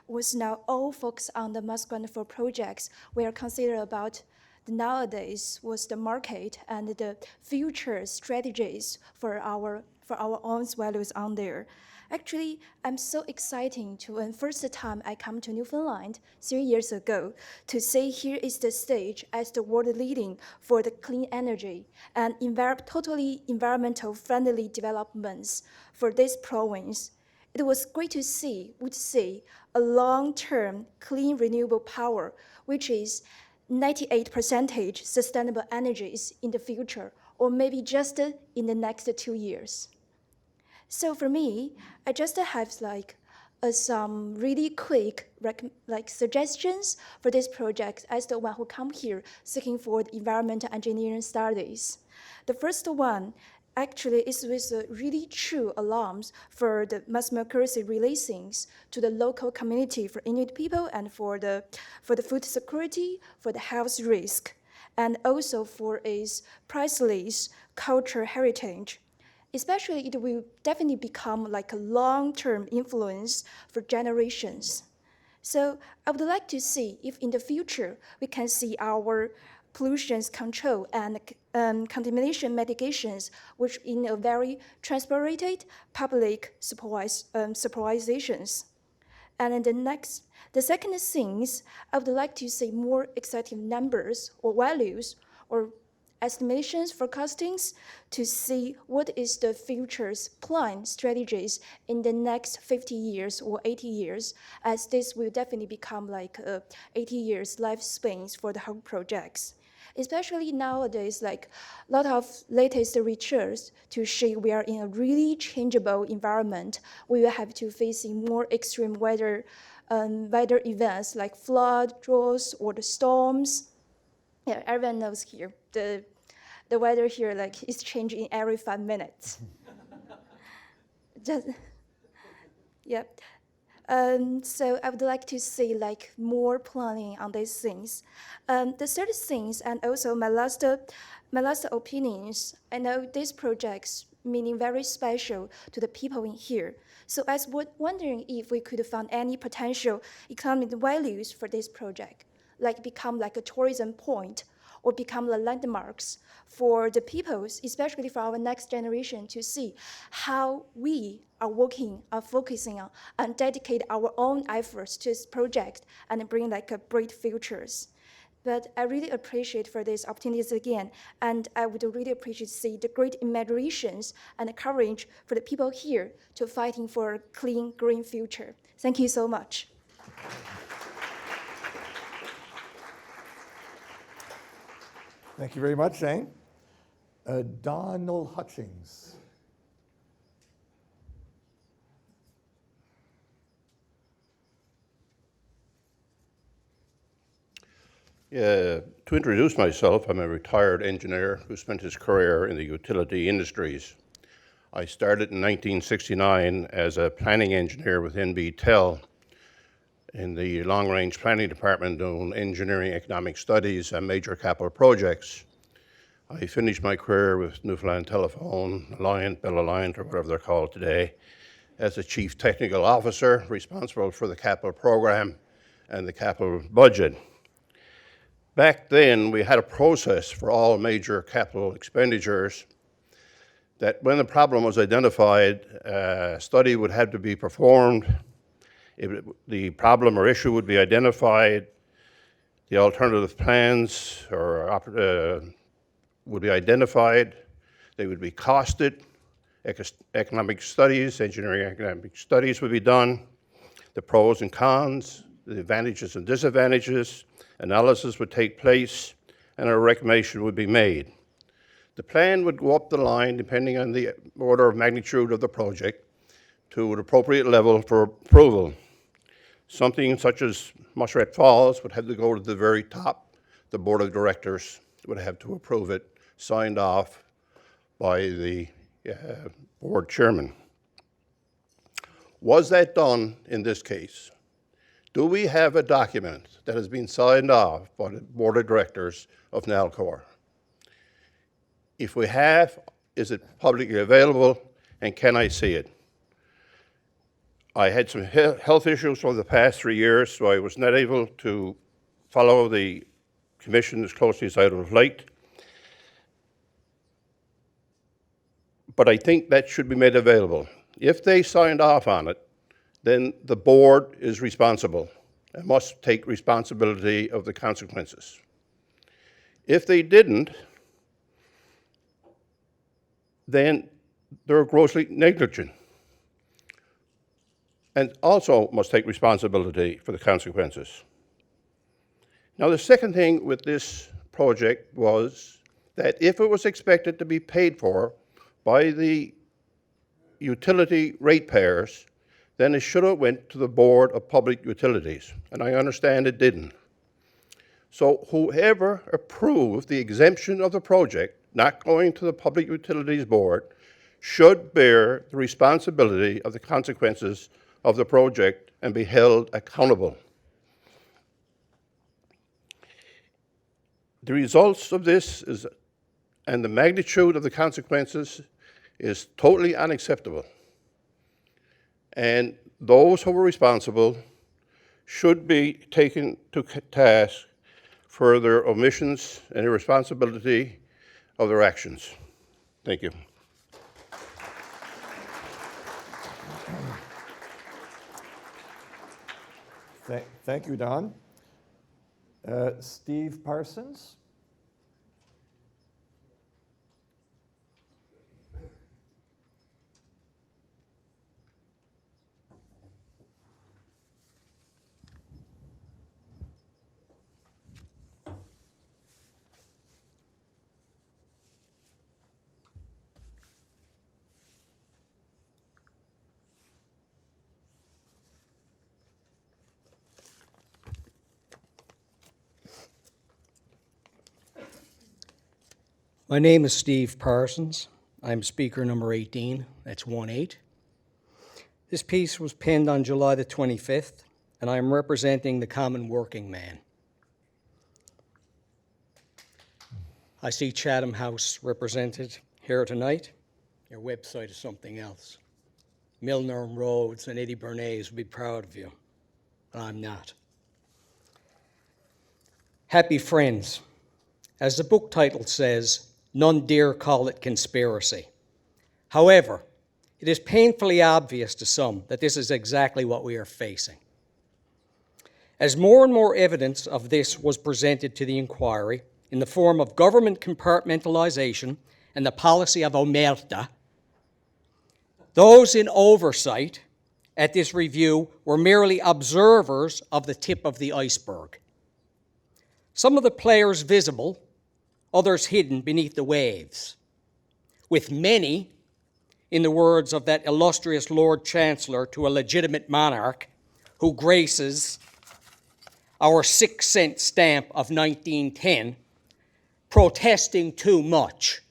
was now all focused on the Muskrat for projects we are considered about nowadays was the market and the future strategies for our own values on there. Actually, I'm so excited to, and first time I come to Newfoundland 3 years ago, to say here is the stage as the world leading for the clean energy and totally environmental friendly developments for this province. It was great to see, a long-term clean renewable power, which is 98% sustainable energies in the future, or maybe just in the next 2 years. So for me, I just have some really quick suggestions for this project as the one who come here seeking for the environmental engineering studies. The first one actually is with really true alarms for the mass mercury releasings to the local community for Inuit people and for the food security, for the health risk, and also for its priceless cultural heritage. Especially, it will definitely become like a long-term influence for generations. So I would like to see if in the future we can see our pollution control and contamination mitigations, which in a very transparent public supervisions. And the second thing is I would like to see more exciting numbers or values or estimations, forecastings to see what is the future's plan strategies in the next 50 years or 80 years, as this will definitely become like 80 years lifespans for the whole projects. Especially nowadays, like a lot of latest research to show we are in a really changeable environment. We will have to face more extreme weather events like flood, droughts, or the storms. Yeah, everyone knows here the weather here is changing every 5 minutes. Yep. So I would like to see more planning on these things. The third things, and also my last opinions. I know these projects meaning very special to the people in here. So I was wondering if we could find any potential economic values for this project, become like a tourism point or become the landmarks for the peoples, especially for our next generation, to see how we are working, are focusing on, and dedicate our own efforts to this project and bring a bright futures. But I really appreciate for these opportunities again, and I would really appreciate to see the great imaginations and the courage for the people here to fighting for a clean, green future. Thank you so much. Thank you very much, Zhang. Donald Hutchings. To introduce myself, I'm a retired engineer who spent his career in the utility industries. I started in 1969 as a planning engineer with NBTEL in the long-range planning department doing engineering, economic studies, and major capital projects. I finished my career with Newfoundland Telephone, Alliant, Bell Alliant, or whatever they're called today, as a chief technical officer responsible for the capital program and the capital budget. Back then, we had a process for all major capital expenditures that when the problem was identified, a study would have to be performed. The problem or issue would be identified, the alternative plans or would be identified, they would be costed, economic studies, engineering economic studies would be done, the pros and cons, the advantages and disadvantages, analysis would take place, and a recommendation would be made. The plan would go up the line, depending on the order of magnitude of the project, to an appropriate level for approval. Something such as Muskrat Falls would have to go to the very top. The board of directors would have to approve it, signed off by the board chairman. Was that done in this case? Do we have a document that has been signed off by the board of directors of Nalcor? If we have, is it publicly available, and can I see it? I had some health issues over the past 3 years, so I was not able to follow the commission as closely as I would have liked. But I think that should be made available. If they signed off on it, then the board is responsible and must take responsibility of the consequences. If they didn't, then they're grossly negligent and also must take responsibility for the consequences. Now, the second thing with this project was that if it was expected to be paid for by the utility ratepayers, then it should have went to the Board of Public Utilities, and I understand it didn't. So whoever approved the exemption of the project, not going to the Public Utilities Board, should bear the responsibility of the consequences of the project and be held accountable. The results of this and the magnitude of the consequences is totally unacceptable. And those who were responsible should be taken to task for their omissions and irresponsibility of their actions. Thank you. Thank you, Don. Steve Parsons? My name is Steve Parsons. I'm speaker number 18. That's 1-8. This piece was penned on July the 25th, and I'm representing the common working man. I see Chatham House represented here tonight. Your website is something else. Milner and Rhodes and Eddie Bernays would be proud of you, but I'm not. Happy friends. As the book title says, none dare call it conspiracy. However, it is painfully obvious to some that this is exactly what we are facing. As more and more evidence of this was presented to the inquiry in the form of government compartmentalization and the policy of omerta, those in oversight at this review were merely observers of the tip of the iceberg. Some of the players visible, others hidden beneath the waves, with many, in the words of that illustrious Lord Chancellor to a legitimate monarch who graces our 6-cent stamp of 1910, protesting too much.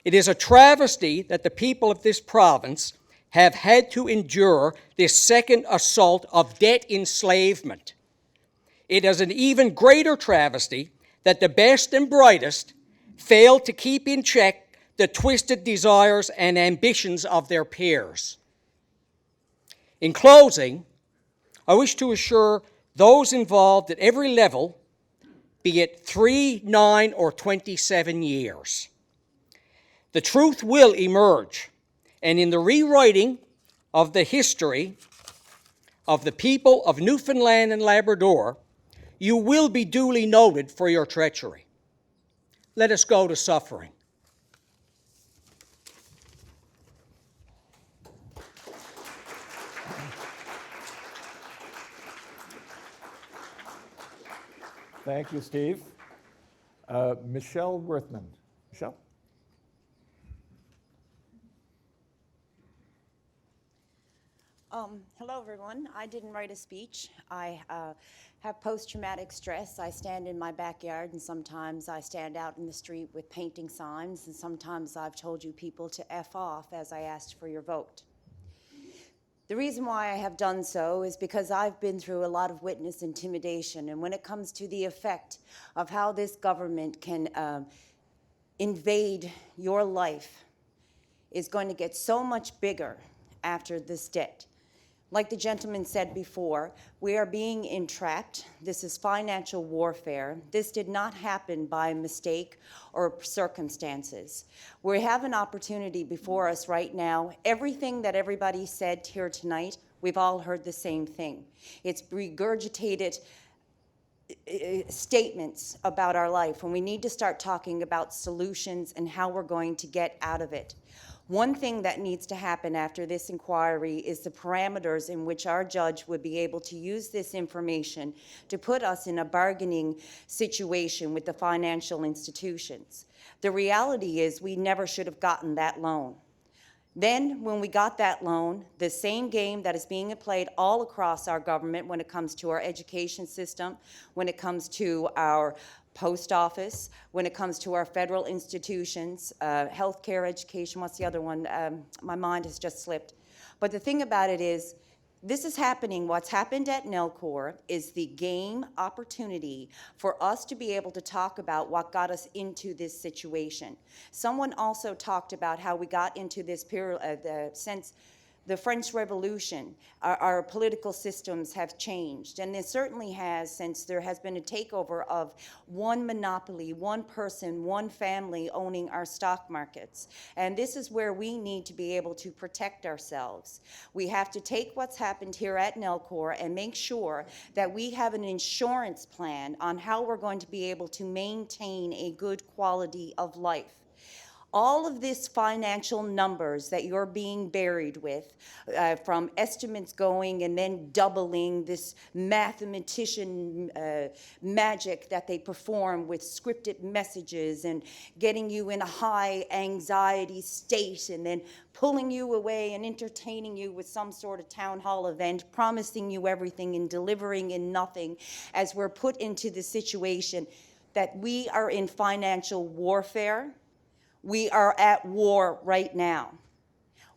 It is a travesty that the people of this province have had to endure this second assault of debt enslavement. It is an even greater travesty that the best and brightest failed to keep in check the twisted desires and ambitions of their peers. In closing, I wish to assure those involved at every level, be it 3, 9, or 27 years, the truth will emerge, and in the rewriting of the history of the people of Newfoundland and Labrador, you will be duly noted for your treachery. let us go to suffering. Thank you, Steve. Michelle Worthman. Michelle? Hello, everyone. I didn't write a speech. I have post-traumatic stress. I stand in my backyard, and sometimes I stand out in the street with painting signs, and sometimes I've told you people to F off as I asked for your vote. The reason why I have done so is because I've been through a lot of witness intimidation, and when it comes to the effect of how this government can invade your life is going to get so much bigger after this debt. Like the gentleman said before, we are being entrapped. This is financial warfare. This did not happen by mistake or circumstances. We have an opportunity before us right now. Everything that everybody said here tonight, we've all heard the same thing. It's regurgitated statements about our life, and we need to start talking about solutions and how we're going to get out of it. One thing that needs to happen after this inquiry is the parameters in which our judge would be able to use this information to put us in a bargaining situation with the financial institutions. The reality is we never should have gotten that loan. Then, when we got that loan, the same game that is being played all across our government when it comes to our education system, when it comes to our post office, when it comes to our federal institutions, healthcare, education, what's the other one? My mind has just slipped. But the thing about it is, this is happening. What's happened at Nelcor is the game opportunity for us to be able to talk about what got us into this situation. Someone also talked about how we got into this period, since the French Revolution, our political systems have changed, and it certainly has since there has been a takeover of one monopoly, one person, one family owning our stock markets. And this is where we need to be able to protect ourselves. We have to take what's happened here at Nelcor and make sure that we have an insurance plan on how we're going to be able to maintain a good quality of life. All of this financial numbers that you're being buried with, from estimates going and then doubling, this mathematician magic that they perform with scripted messages and getting you in a high anxiety state and then pulling you away and entertaining you with some sort of town hall event, promising you everything and delivering in nothing, as we're put into the situation that we are in financial warfare. We are at war right now.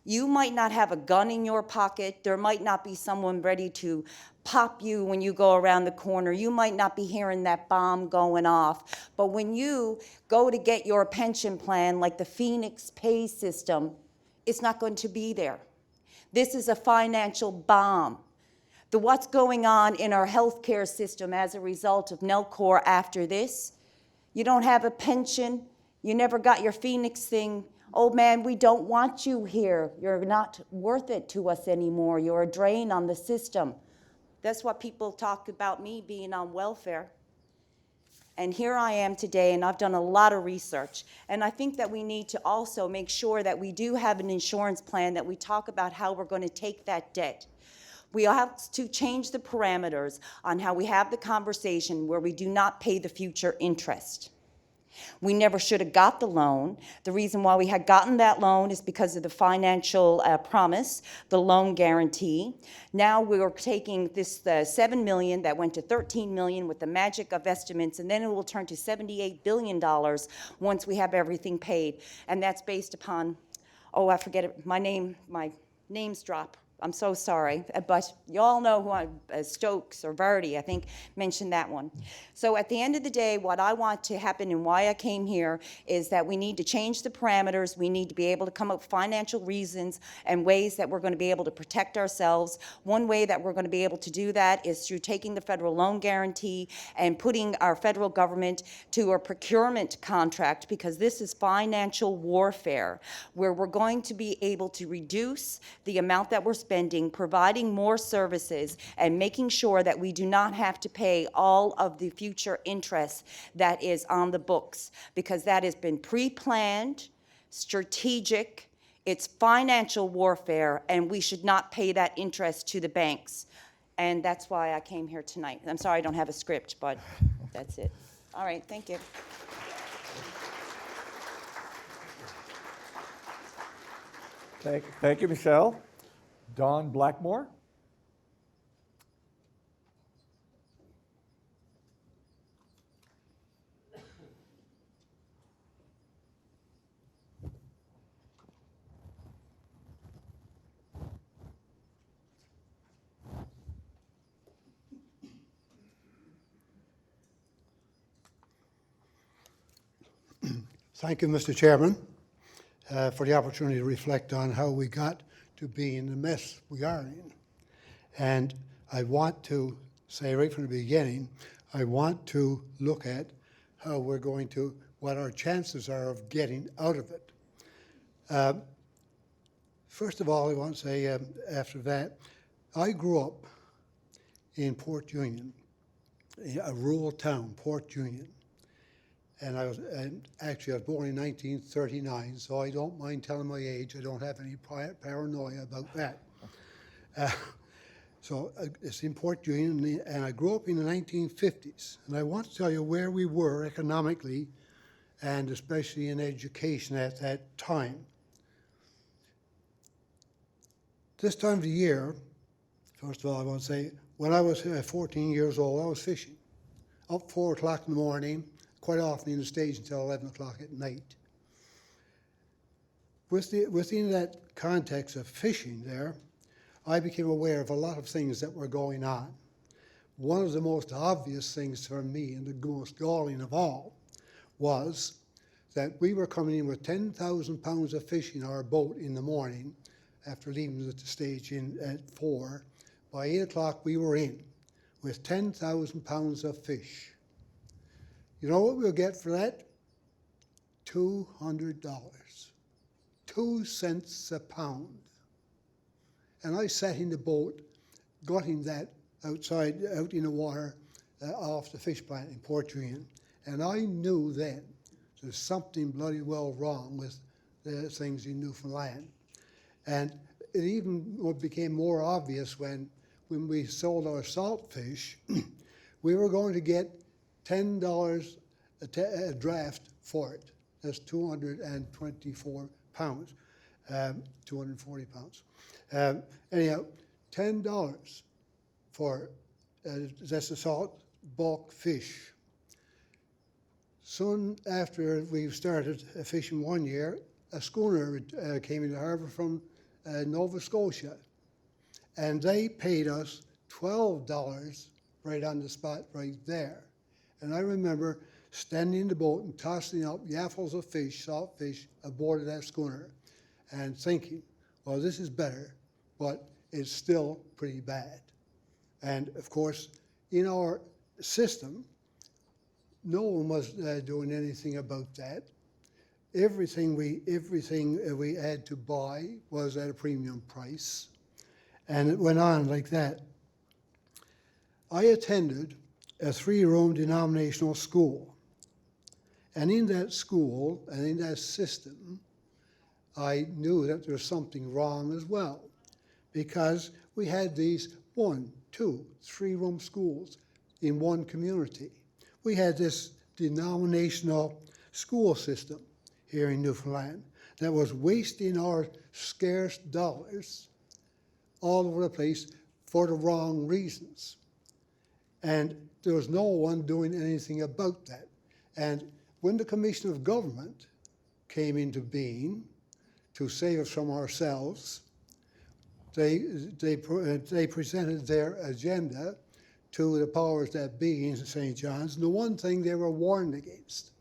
You might not have a gun in your pocket. There might not be someone ready to pop you when you go around the corner. You might not be hearing that bomb going off. But when you go to get your pension plan, like the Phoenix pay system, it's not going to be there. This is a financial bomb. What's going on in our healthcare system as a result of Nelcor after this, you don't have a pension. You never got your Phoenix thing. Oh man, we don't want you here. You're not worth it to us anymore. You're a drain on the system. That's what people talk about me being on welfare. And here I am today, and I've done a lot of research. And I think that we need to also make sure that we do have an insurance plan, that we talk about how we're going to take that debt. We have to change the parameters on how we have the conversation where we do not pay the future interest. We never should have got the loan. The reason why we had gotten that loan is because of the financial promise, the loan guarantee. Now we're taking this $7 million that went to $13 million with the magic of estimates, and then it will turn to $78 billion once we have everything paid. And that's based upon, oh, I forget it, my name's drop. I'm so sorry, but you all know who I'm, Stokes or Verdi, I think, mentioned that one. So at the end of the day, what I want to happen and why I came here is that we need to change the parameters. We need to be able to come up with financial reasons and ways that we're going to be able to protect ourselves. One way that we're going to be able to do that is through taking the federal loan guarantee and putting our federal government to a procurement contract, because this is financial warfare, where we're going to be able to reduce the amount that we're spending spending, providing more services, and making sure that we do not have to pay all of the future interest that is on the books, because that has been pre-planned, strategic, it's financial warfare, and we should not pay that interest to the banks. And that's why I came here tonight. I'm sorry I don't have a script, but that's it. All right, thank you. Thank you, Michelle. Don Blackmore. Thank you, Mr. Chairman, for the opportunity to reflect on how we got to be in the mess we are in. And I want to say right from the beginning, I want to look at how we're going to, what our chances are of getting out of it. First of all, I want to say after that, I grew up in Port Union, a rural town, Port Union. And I was born in 1939, so I don't mind telling my age. I don't have any paranoia about that. So it's in Port Union, and I grew up in the 1950s. And I want to tell you where we were economically, and especially in education at that time. This time of the year, first of all, I want to say, when I was 14 years old, I was fishing. Up 4 o'clock in the morning, quite often in the stage until 11 o'clock at night. Within that context of fishing there, I became aware of a lot of things that were going on. One of the most obvious things for me, and the most galling of all, was that we were coming in with 10,000 pounds of fish in our boat in the morning after leaving the stage in at 4. By 8 o'clock we were in with 10,000 pounds of fish. You know what we'll get for that? $200. 2 cents a pound. And I sat in the boat, gutting that outside, out in the water, off the fish plant in Port Union. And I knew then there's something bloody well wrong with the things in Newfoundland. And it even became more obvious when we sold our salt fish. We were going to get $10 a draft for it. That's 224 pounds, 240 pounds. Anyhow, $10 for that's the salt bulk fish. Soon after we started fishing one year, a schooner came into harbour from Nova Scotia, and they paid us $12 right on the spot right there. And I remember standing in the boat and tossing up yaffles of fish, salt fish, aboard of that schooner and thinking, well, this is better, but it's still pretty bad. And of course, in our system, no one was doing anything about that. Everything we had to buy was at a premium price, and it went on like that. I attended a 3-room denominational school, and in that school and in that system, I knew that there was something wrong as well, because we had these 1, 2, 3-room schools in one community. We had this denominational school system here in Newfoundland that was wasting our scarce dollars all over the place for the wrong reasons. And there was no one doing anything about that. And when the Commission of Government came into being to save us from ourselves, they presented their agenda to the powers that be in St. John's. And the one thing they were warned against,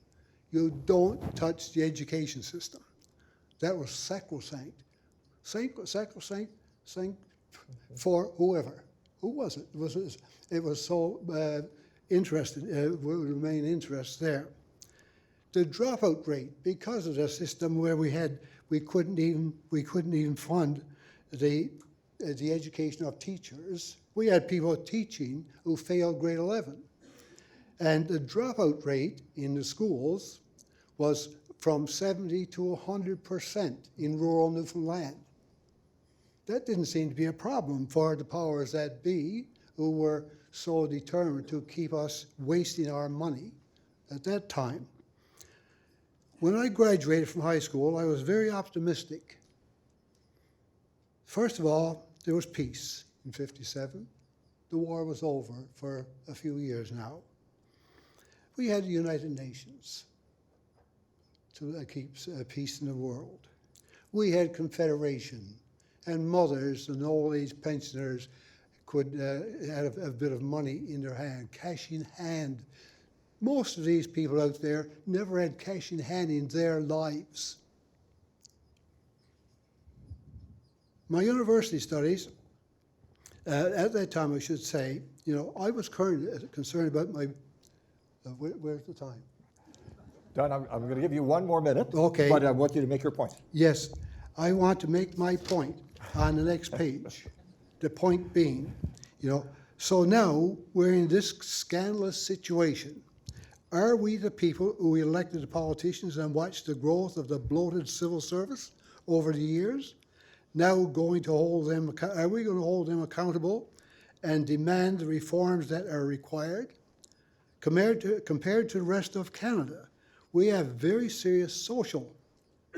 you don't touch the education system. That was sacrosanct. Sacrosanct for whoever. Who was it? It was so interesting, the main interest there. The dropout rate, because of the system where we couldn't even fund the the education of teachers. We had people teaching who failed grade 11. And the dropout rate in the schools was from 70 to 100% in rural Newfoundland. That didn't seem to be a problem for the powers that be, who were so determined to keep us wasting our money at that time. When I graduated from high school, I was very optimistic. First of all, there was peace in '57. The war was over for a few years now. We had the United Nations to keep peace in the world. We had Confederation, and mothers and old age pensioners could have a bit of money in their hand, cash in hand. Most of these people out there never had cash in hand in their lives. My university studies, at that time I should say, I was concerned about my, where's the time? Don, I'm going to give you one more minute. Okay. But I want you to make your point. Yes, I want to make my point on the next page. The point being, so now we're in this scandalous situation. Are we the people who elected the politicians and watched the growth of the bloated civil service over the years? Now going to hold them, are we going to hold them accountable and demand the reforms that are required? Compared to the rest of Canada, we have very serious social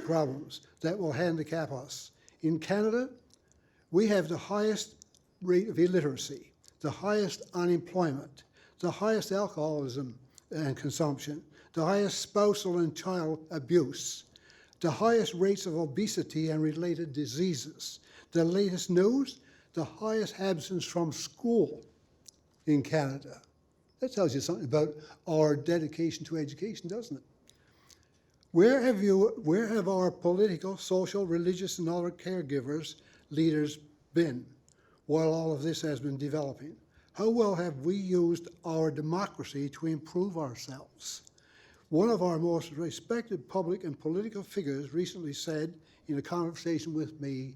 problems that will handicap us. In Canada, we have the highest rate of illiteracy, the highest unemployment, the highest alcoholism and consumption, the highest spousal and child abuse, the highest rates of obesity and related diseases. The latest news, the highest absence from school in Canada. That tells you something about our dedication to education, doesn't it? Where have our political, social, religious, and other caregivers, leaders been while all of this has been developing? How well have we used our democracy to improve ourselves? One of our most respected public and political figures recently said in a conversation with me,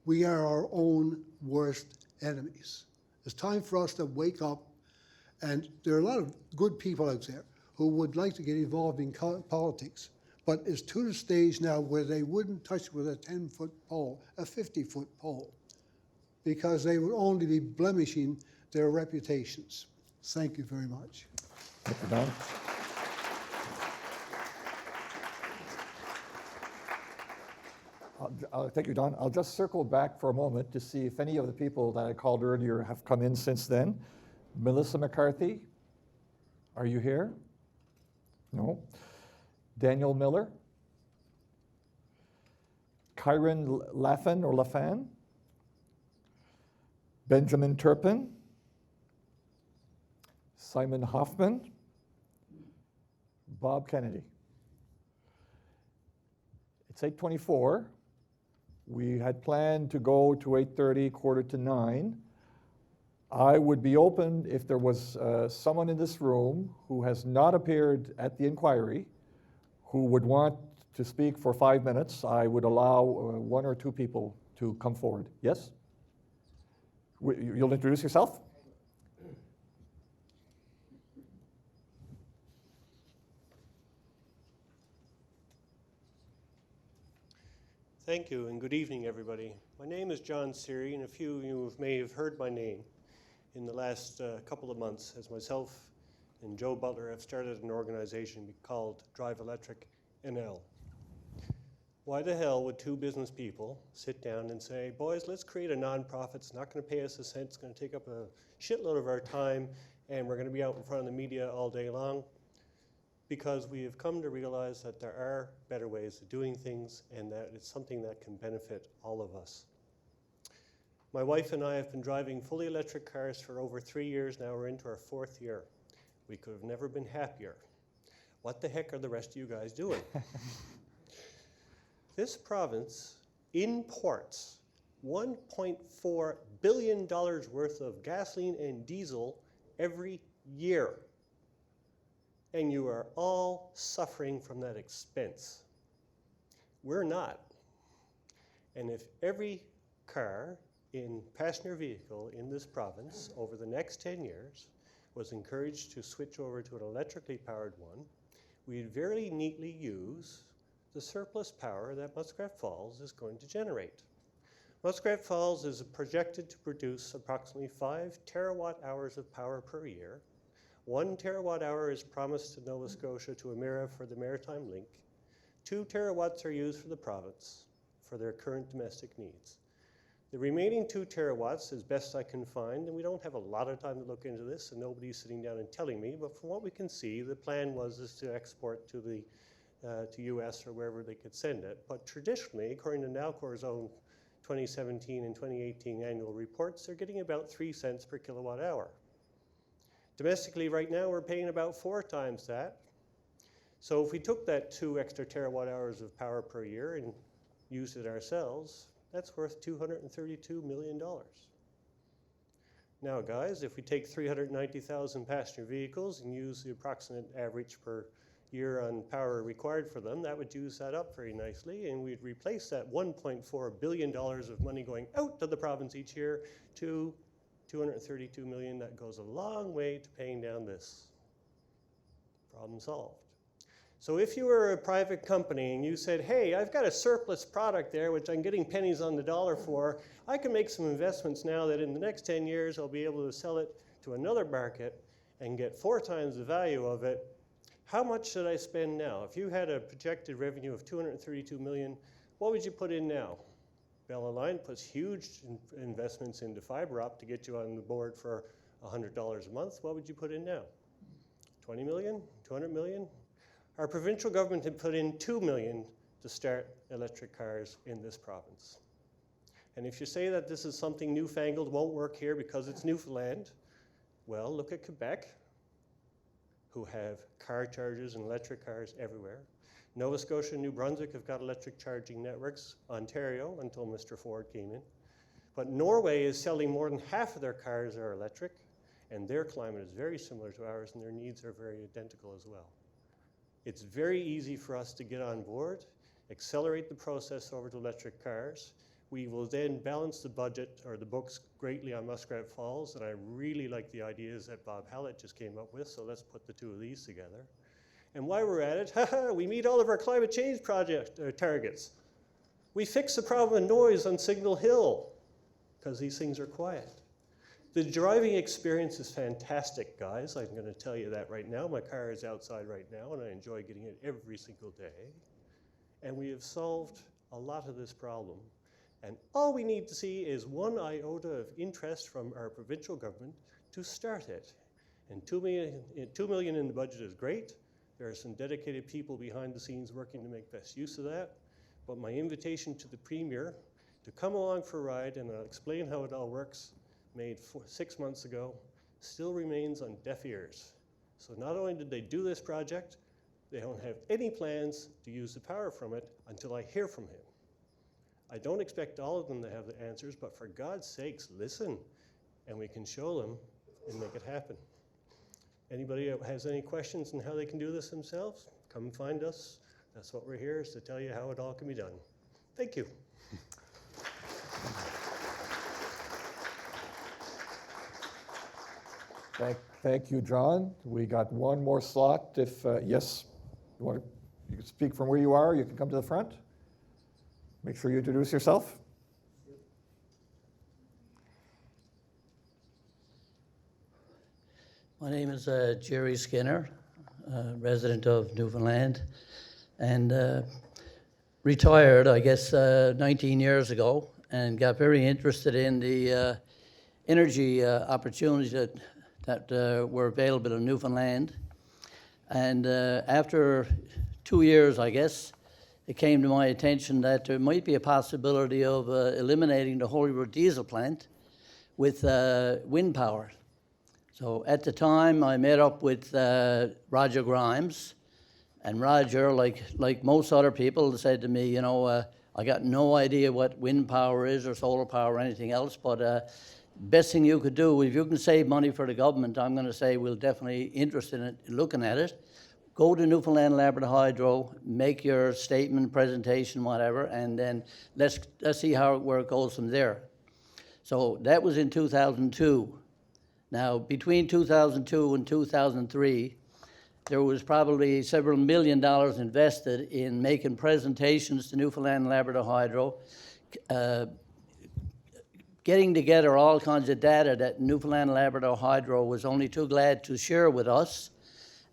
we are our own worst enemies. It's time for us to wake up, and there are a lot of good people out there who would like to get involved in politics, but it's to the stage now where they wouldn't touch with a 10-foot pole, a 50-foot pole, because they would only be blemishing their reputations. Thank you very much. Thank you, Don. Thank you, Don. I'll just circle back for a moment to see if any of the people that I called earlier have come in since then. Melissa McCarthy, are you here? No. Daniel Miller? Kyron Lafan? Benjamin Turpin? Simon Hoffman? Bob Kennedy? It's 8:24. We had planned to go to 8:30, 8:45. I would be open if there was someone in this room who has not appeared at the inquiry who would want to speak for 5 minutes. I would allow one or two people to come forward. Yes? You'll introduce yourself? Thank you, and good evening, everybody. My name is John Seary, and a few of you may have heard my name in the last couple of months, as myself and Joe Butler have started an organization called Drive Electric NL. Why the hell would two business people sit down and say, boys, let's create a nonprofit, it's not going to pay us a cent, it's going to take up a shitload of our time, and we're going to be out in front of the media all day long? Because we have come to realize that there are better ways of doing things and that it's something that can benefit all of us. My wife and I have been driving fully electric cars for over 3 years now. We're into our 4th year. We could have never been happier. What the heck are the rest of you guys doing? This province imports $1.4 billion worth of gasoline and diesel every year. And you are all suffering from that expense. We're not. And if every car in passenger vehicle in this province over the next 10 years was encouraged to switch over to an electrically powered one, we'd very neatly use the surplus power that Muskrat Falls is going to generate. Muskrat Falls is projected to produce approximately 5 terawatt hours of power per year. 1 terawatt hour is promised to Nova Scotia to Emera for the Maritime Link. 2 terawatts are used for the province for their current domestic needs. The remaining 2 terawatts, as best I can find, and we don't have a lot of time to look into this, and nobody's sitting down and telling me, but from what we can see, the plan was to export to the to US or wherever they could send it. But traditionally, according to Nalcor's own 2017 and 2018 annual reports, they're getting about 3 cents per kilowatt hour. Domestically, right now, we're paying about 4 times that. So if we took that 2 extra terawatt hours of power per year and used it ourselves, that's worth $232 million. Now, guys, if we take 390,000 passenger vehicles and use the approximate average per year on power required for them, that would use that up very nicely, and we'd replace that $1.4 billion of money going out to the province each year to $232 million. That goes a long way to paying down this. Problem solved. So if you were a private company and you said, hey, I've got a surplus product there which I'm getting pennies on the dollar for, I can make some investments now that in the next 10 years I'll be able to sell it to another market and get 4 times the value of it, how much should I spend now? If you had a projected revenue of $232 million, what would you put in now? Bella Line puts huge investments into fiber op to get you on the board for $100 a month. What would you put in now? 20 million? 200 million? Our provincial government had put in $2 million to start electric cars in this province. And if you say that this is something newfangled, won't work here because it's Newfoundland, well, look at Quebec, who have car chargers and electric cars everywhere. Nova Scotia and New Brunswick have got electric charging networks. Ontario, until Mr. Ford came in. But Norway is selling more than half of their cars are electric, and their climate is very similar to ours, and their needs are very identical as well. It's very easy for us to get on board, accelerate the process over to electric cars. We will then balance the budget or the books greatly on Muskrat Falls, and I really like the ideas that Bob Hallett just came up with, so let's put the 2 of these together. And while we're at it, we meet all of our climate change project targets. We fix the problem of noise on Signal Hill, because these things are quiet. The driving experience is fantastic, guys. I'm going to tell you that right now. My car is outside right now, and I enjoy getting it every single day. And we have solved a lot of this problem. And all we need to see is 1 iota of interest from our provincial government to start it. And $2 million in the budget is great. There are some dedicated people behind the scenes working to make best use of that. But my invitation to the Premier to come along for a ride, and I'll explain how it all works, made 6 months ago, still remains on deaf ears. So not only did they do this project, they don't have any plans to use the power from it until I hear from him. I don't expect all of them to have the answers, but for God's sakes, listen, and we can show them and make it happen. Anybody has any questions on how they can do this themselves? Come find us. That's what we're here, is to tell you how it all can be done. Thank you. Thank you, John. We got 1 more slot. If, yes, you can speak from where you are, you can come to the front. Make sure you introduce yourself. My name is Jerry Skinner, resident of Newfoundland, and retired, I guess, 19 years ago, and got very interested in the energy opportunities that were available in Newfoundland. And after 2 years, I guess, it came to my attention that there might be a possibility of eliminating the Holyrood diesel plant with wind power. So at the time, I met up with Roger Grimes, and Roger, like most other people, said to me, you know, I got no idea what wind power is or solar power or anything else, but best thing you could do, if you can save money for the government, I'm going to say we're definitely interested in looking at it. Go to Newfoundland Labrador Hydro, make your statement, presentation, whatever, and then let's see where it goes from there. So that was in 2002. Now, between 2002 and 2003, there was probably several $1 million invested in making presentations to Newfoundland and Labrador Hydro, getting together all kinds of data that Newfoundland and Labrador Hydro was only too glad to share with us.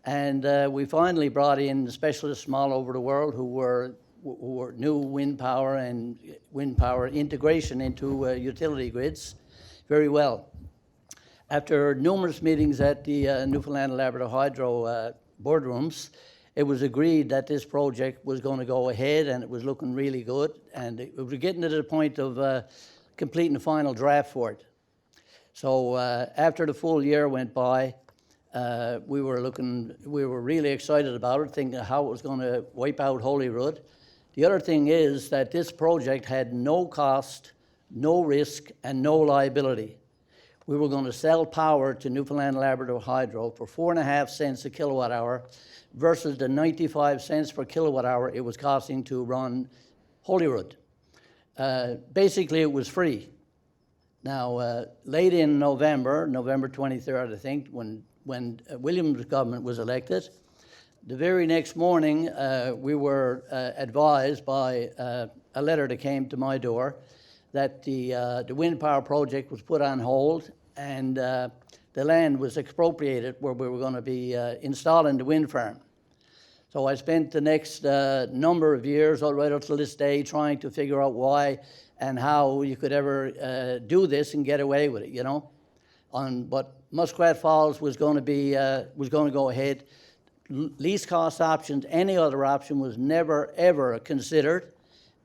And we finally brought in specialists from all over the world who were new wind power and wind power integration into utility grids very well. After numerous meetings at the Newfoundland and Labrador Hydro boardrooms, it was agreed that this project was going to go ahead, and it was looking really good, and it was getting to the point of completing the final draft for it. So after the full year went by, we were really excited about it, thinking how it was going to wipe out Holyrood. The other thing is that this project had no cost, no risk, and no liability. We were going to sell power to Newfoundland and Labrador Hydro for 4.5 cents a kilowatt hour versus the 95 cents per kilowatt hour it was costing to run Holyrood. Basically, it was free. Now, late in November 23rd, I think, when Williams' government was elected, the very next morning, we were advised by a letter that came to my door that the wind power project was put on hold, and the land was expropriated where we were going to be installing the wind farm. So I spent the next number of years, all right up to this day, trying to figure out why and how you could ever do this and get away with it, you know. But Muskrat Falls was going to go ahead. Least cost options, any other option was never ever considered,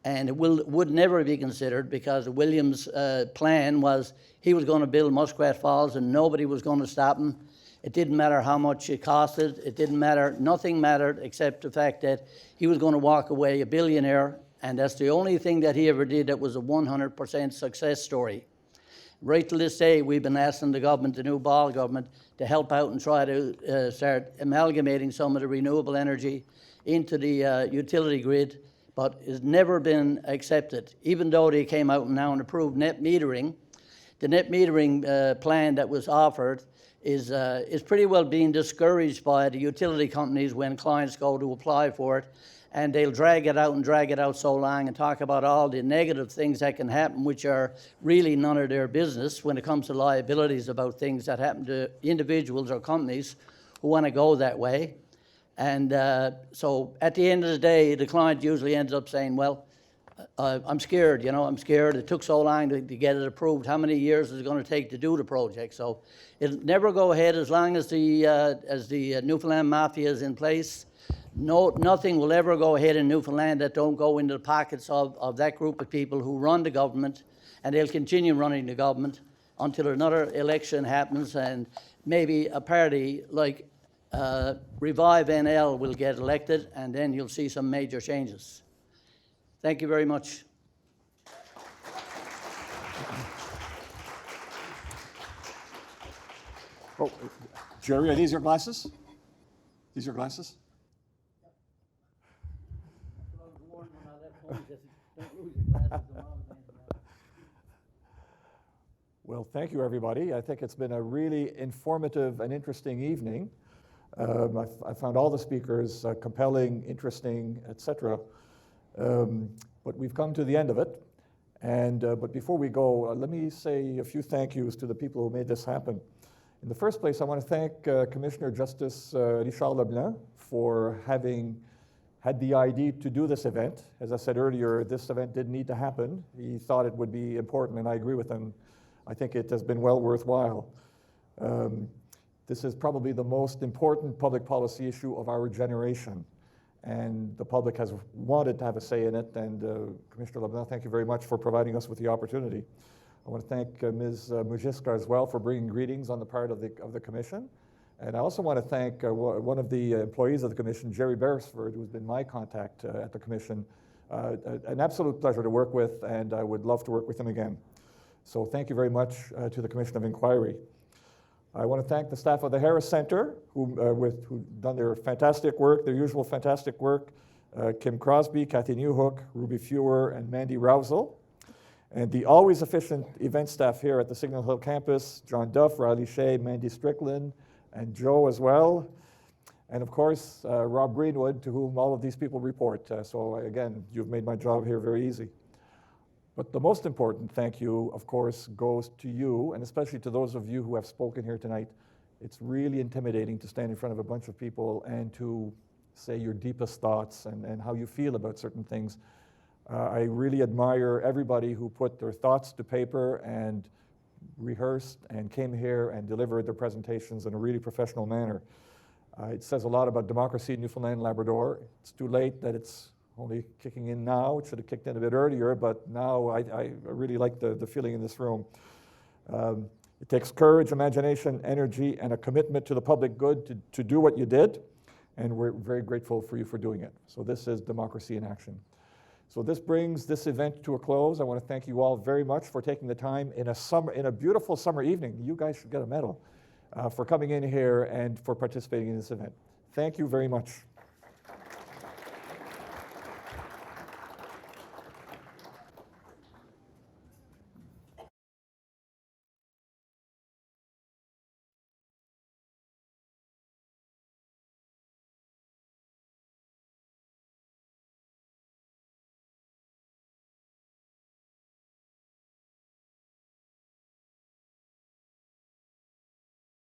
and it would never be considered because Williams' plan was he was going to build Muskrat Falls and nobody was going to stop him. It didn't matter how much it costed. It didn't matter. Nothing mattered except the fact that he was going to walk away a billionaire, and that's the only thing that he ever did that was a 100% success story. Right to this day, we've been asking the government, the new Ball government, to help out and try to start amalgamating some of the renewable energy into the utility grid, but it's never been accepted. Even though they came out now and approved net metering, the net metering plan that was offered is pretty well being discouraged by the utility companies when clients go to apply for it, and they'll drag it out so long and talk about all the negative things that can happen, which are really none of their business when it comes to liabilities about things that happen to individuals or companies who want to go that way. And so at the end of the day, the client usually ends up saying, well, I'm scared, you know, I'm scared. It took so long to get it approved. How many years is it going to take to do the project? So it'll never go ahead as long as the Newfoundland Mafia is in place. Nothing will ever go ahead in Newfoundland that don't go into the pockets of that group of people who run the government, and they'll continue running the government until another election happens and maybe a party like Revive NL will get elected, and then you'll see some major changes. Thank you very much. Oh, Jerry, are these your glasses? These your glasses? Well, thank you, everybody. I think it's been a really informative and interesting evening. I found all the speakers compelling, interesting, etc. But we've come to the end of it. And but before we go, let me say a few thank yous to the people who made this happen. In the first place, I want to thank Commissioner Justice Richard Leblanc for having had the idea to do this event. As I said earlier, this event didn't need to happen. He thought it would be important, and I agree with him. I think it has been well worthwhile. This is probably the most important public policy issue of our generation, and the public has wanted to have a say in it, and Commissioner Leblanc, thank you very much for providing us with the opportunity. I want to thank Ms. Mujiska as well for bringing greetings on the part of the Commission. And I also want to thank one of the employees of the Commission, Jerry Beresford, who's been my contact at the Commission. An absolute pleasure to work with, and I would love to work with him again. So thank you very much to the Commission of Inquiry. I want to thank the staff of the Harris Center, who've done their fantastic work, their usual fantastic work, Kim Crosby, Kathy Newhook, Ruby Fewer, and Mandy Rousel. And the always efficient event staff here at the Signal Hill campus, John Duff, Riley Shea, Mandy Strickland, and Joe as well. And of course, Rob Greenwood, to whom all of these people report. So again, you've made my job here very easy. But the most important thank you, of course, goes to you, and especially to those of you who have spoken here tonight. It's really intimidating to stand in front of a bunch of people and to say your deepest thoughts and how you feel about certain things. I really admire everybody who put their thoughts to paper and rehearsed and came here and delivered their presentations in a really professional manner. It says a lot about democracy in Newfoundland and Labrador. It's too late that it's only kicking in now. It should have kicked in a bit earlier, but now I really like the feeling in this room. It takes courage, imagination, energy, and a commitment to the public good to do what you did, and we're very grateful for you for doing it. So this is democracy in action. So this brings this event to a close. I want to thank you all very much for taking the time in a beautiful summer evening. You guys should get a medal for coming in here and for participating in this event. Thank you very much.